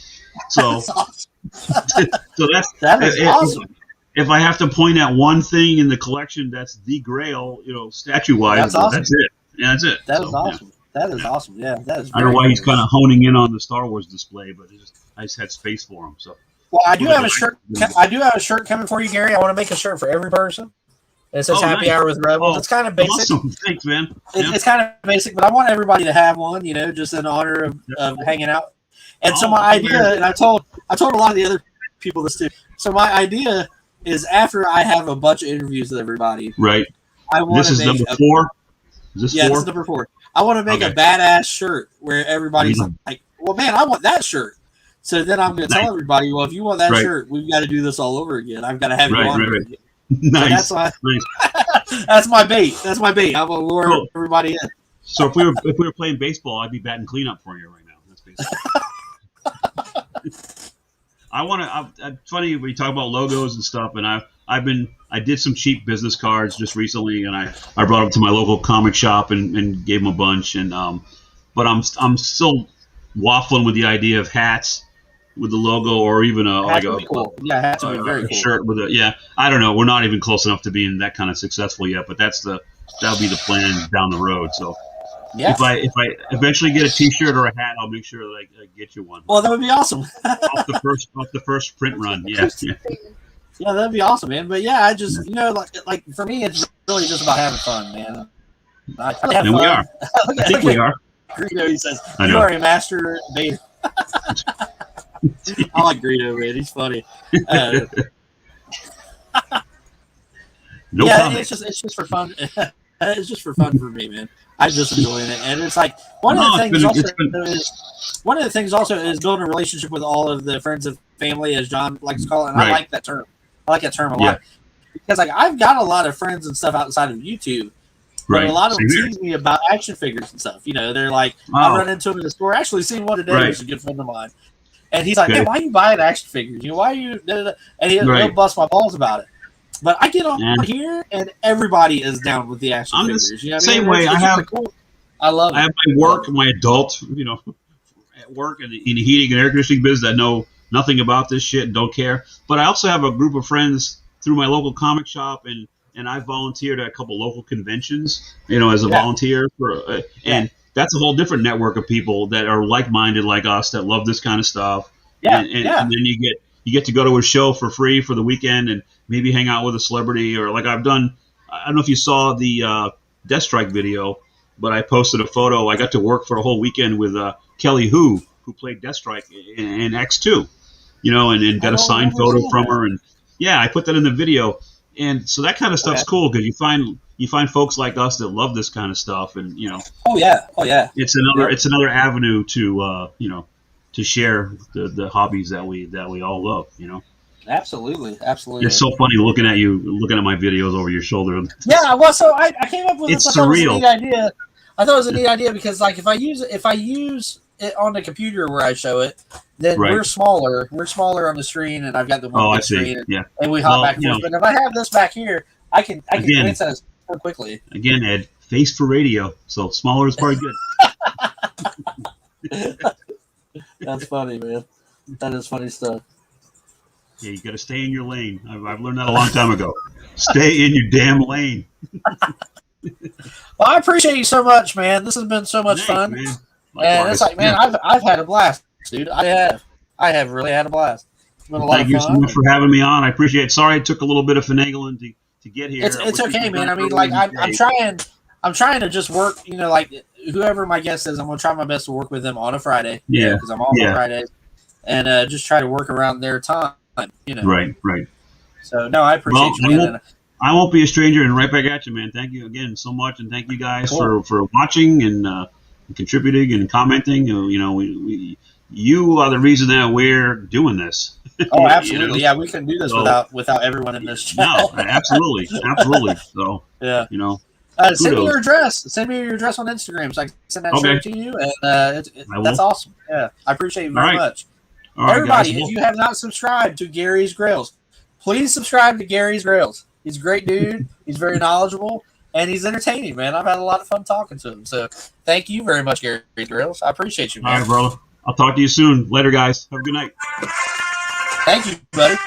So that's awesome. that is awesome. If I have to point at one thing in the collection, that's the Grail, statue-wise. That's awesome. That's it. Yeah, that's it. That is awesome. That is awesome. Yeah, that is. I don't know why he's kind of honing in on the Star Wars display, but I just had space for him. So Well, I do have a shirt. I do have a shirt coming for you, Gary. I want to make a shirt for every person. It says "Happy Hour with Rebels." It's kind of basic. Awesome. Thanks, man. It's kind of basic, but I want everybody to have one. Just in honor of hanging out. And so my idea, and I told a lot of the other people this too. So my idea is after I have a bunch of interviews with everybody. Right. I want this is number 4. Is this 4? This is number 4. I want to make a badass shirt where everybody's like, "Well, man, I want that shirt." So then I'm going to tell everybody, "Well, if you want that shirt, we've got to do this all over again. I've got to have you on again." Nice. So that's my bait. That's my bait. I'm going to lure everybody in. So if we were playing baseball, I'd be batting cleanup for you right now. That's basically. I want to. It's funny we talk about logos and stuff, and I did some cheap business cards just recently, and I brought them to my local comic shop and gave them a bunch, and but I'm still waffling with the idea of hats with the logo, or even hats would be very cool. Shirt with I don't know. We're not even close enough to being that kind of successful yet, but that'll be the plan down the road. So. Yeah. If I eventually get a T-shirt or a hat, I'll make sure that I get you one. Well, that would be awesome. off the first print run, yeah, that'd be awesome, man. But yeah, I just like for me, it's really just about having fun, man. And we are. I think we are. Greedo, he says, "You are a master debater." I like Greedo, man. He's funny. Comment. It's just for fun. It's just for fun for me, man. I'm just enjoying it, and it's like one of the things also is building a relationship with all of the friends and family, as John likes to call it. And I like that term. I like that term a lot because I've got a lot of friends and stuff outside of YouTube, but a lot of them tease me about action figures and stuff. They're like, I run into them in the store. Actually, seen one today. Who's a good friend of mine, and he's like, "Man, why are you buying action figures? Why are you?" And he'll bust my balls about it. But I get on here, and everybody is down with the action figures. Same way. I love it. I have my work, my adult, at work in the heating and air conditioning business that know nothing about this shit and don't care. But I also have a group of friends through my local comic shop, and I volunteered at a couple local conventions, as a volunteer. And that's a whole different network of people that are like-minded like us that love this kind of stuff. And then you get to go to a show for free for the weekend and maybe hang out with a celebrity, or like I've done. I don't know if you saw the Death Strike video, but I posted a photo. I got to work for a whole weekend with Kelly who played Death Strike in X2, and got a signed photo from her. And I put that in the video. And so that kind of stuff's cool because you find folks like us that love this kind of stuff, and it's another avenue to to share the hobbies that we all love, Absolutely. It's so funny looking at my videos over your shoulder. Yeah, well, so I came up with it's this. surreal. I thought it was a neat idea because, like, if I use it on the computer where I show it, then we're smaller. We're smaller on the screen, and I've got the one screen, and we hop back and forth. But if I have this back here, I can glance at it so quickly. Again, Ed, face for radio, so smaller is probably good. That's funny, man. That is funny stuff. Yeah, you got to stay in your lane. I've learned that a long time ago. Stay in your damn lane. Well, I appreciate you so much, man. This has been so much fun. Man. And it's like, man, I've had a blast, dude. I have really had a blast. It's been a lot of fun. Thank you so much for having me on. I appreciate it. Sorry it took a little bit of finagling to get here. It's okay, man. I mean, like I'm trying to just work. Like whoever my guest is, I'm gonna try my best to work with them on a Friday. Yeah, because I'm off on Fridays, and just try to work around their time. Right. So no, I appreciate you, man. I won't be a stranger, and right back at you, man. Thank you again so much, and thank you guys for watching and contributing and commenting. You are the reason that we're doing this. Oh, absolutely. Yeah, we couldn't do this without everyone in this channel. No, absolutely. So send me your address. Send me your address on Instagram so I can send that straight to you. And that's awesome. Yeah, I appreciate you very much. All right, everybody, guys, if you have not subscribed to Gary's Grails, please subscribe to Gary's Grails. He's a great dude. He's very knowledgeable, and he's entertaining, man. I've had a lot of fun talking to him. So thank you very much, Gary's Grails. I appreciate you, man. All right, brother. I'll talk to you soon. Later, guys. Have a good night. Thank you, buddy.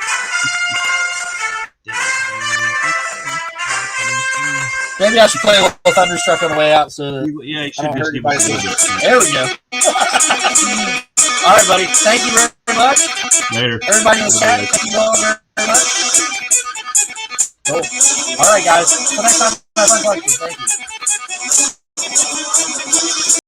Maybe I should play a little Thunderstruck on the way out so you should just give it a little bit. There we go. All right, buddy. Thank you very much. Later. Everybody in the chat, thank you all very much. Cool. All right, guys. Until next time, have fun. Thank you.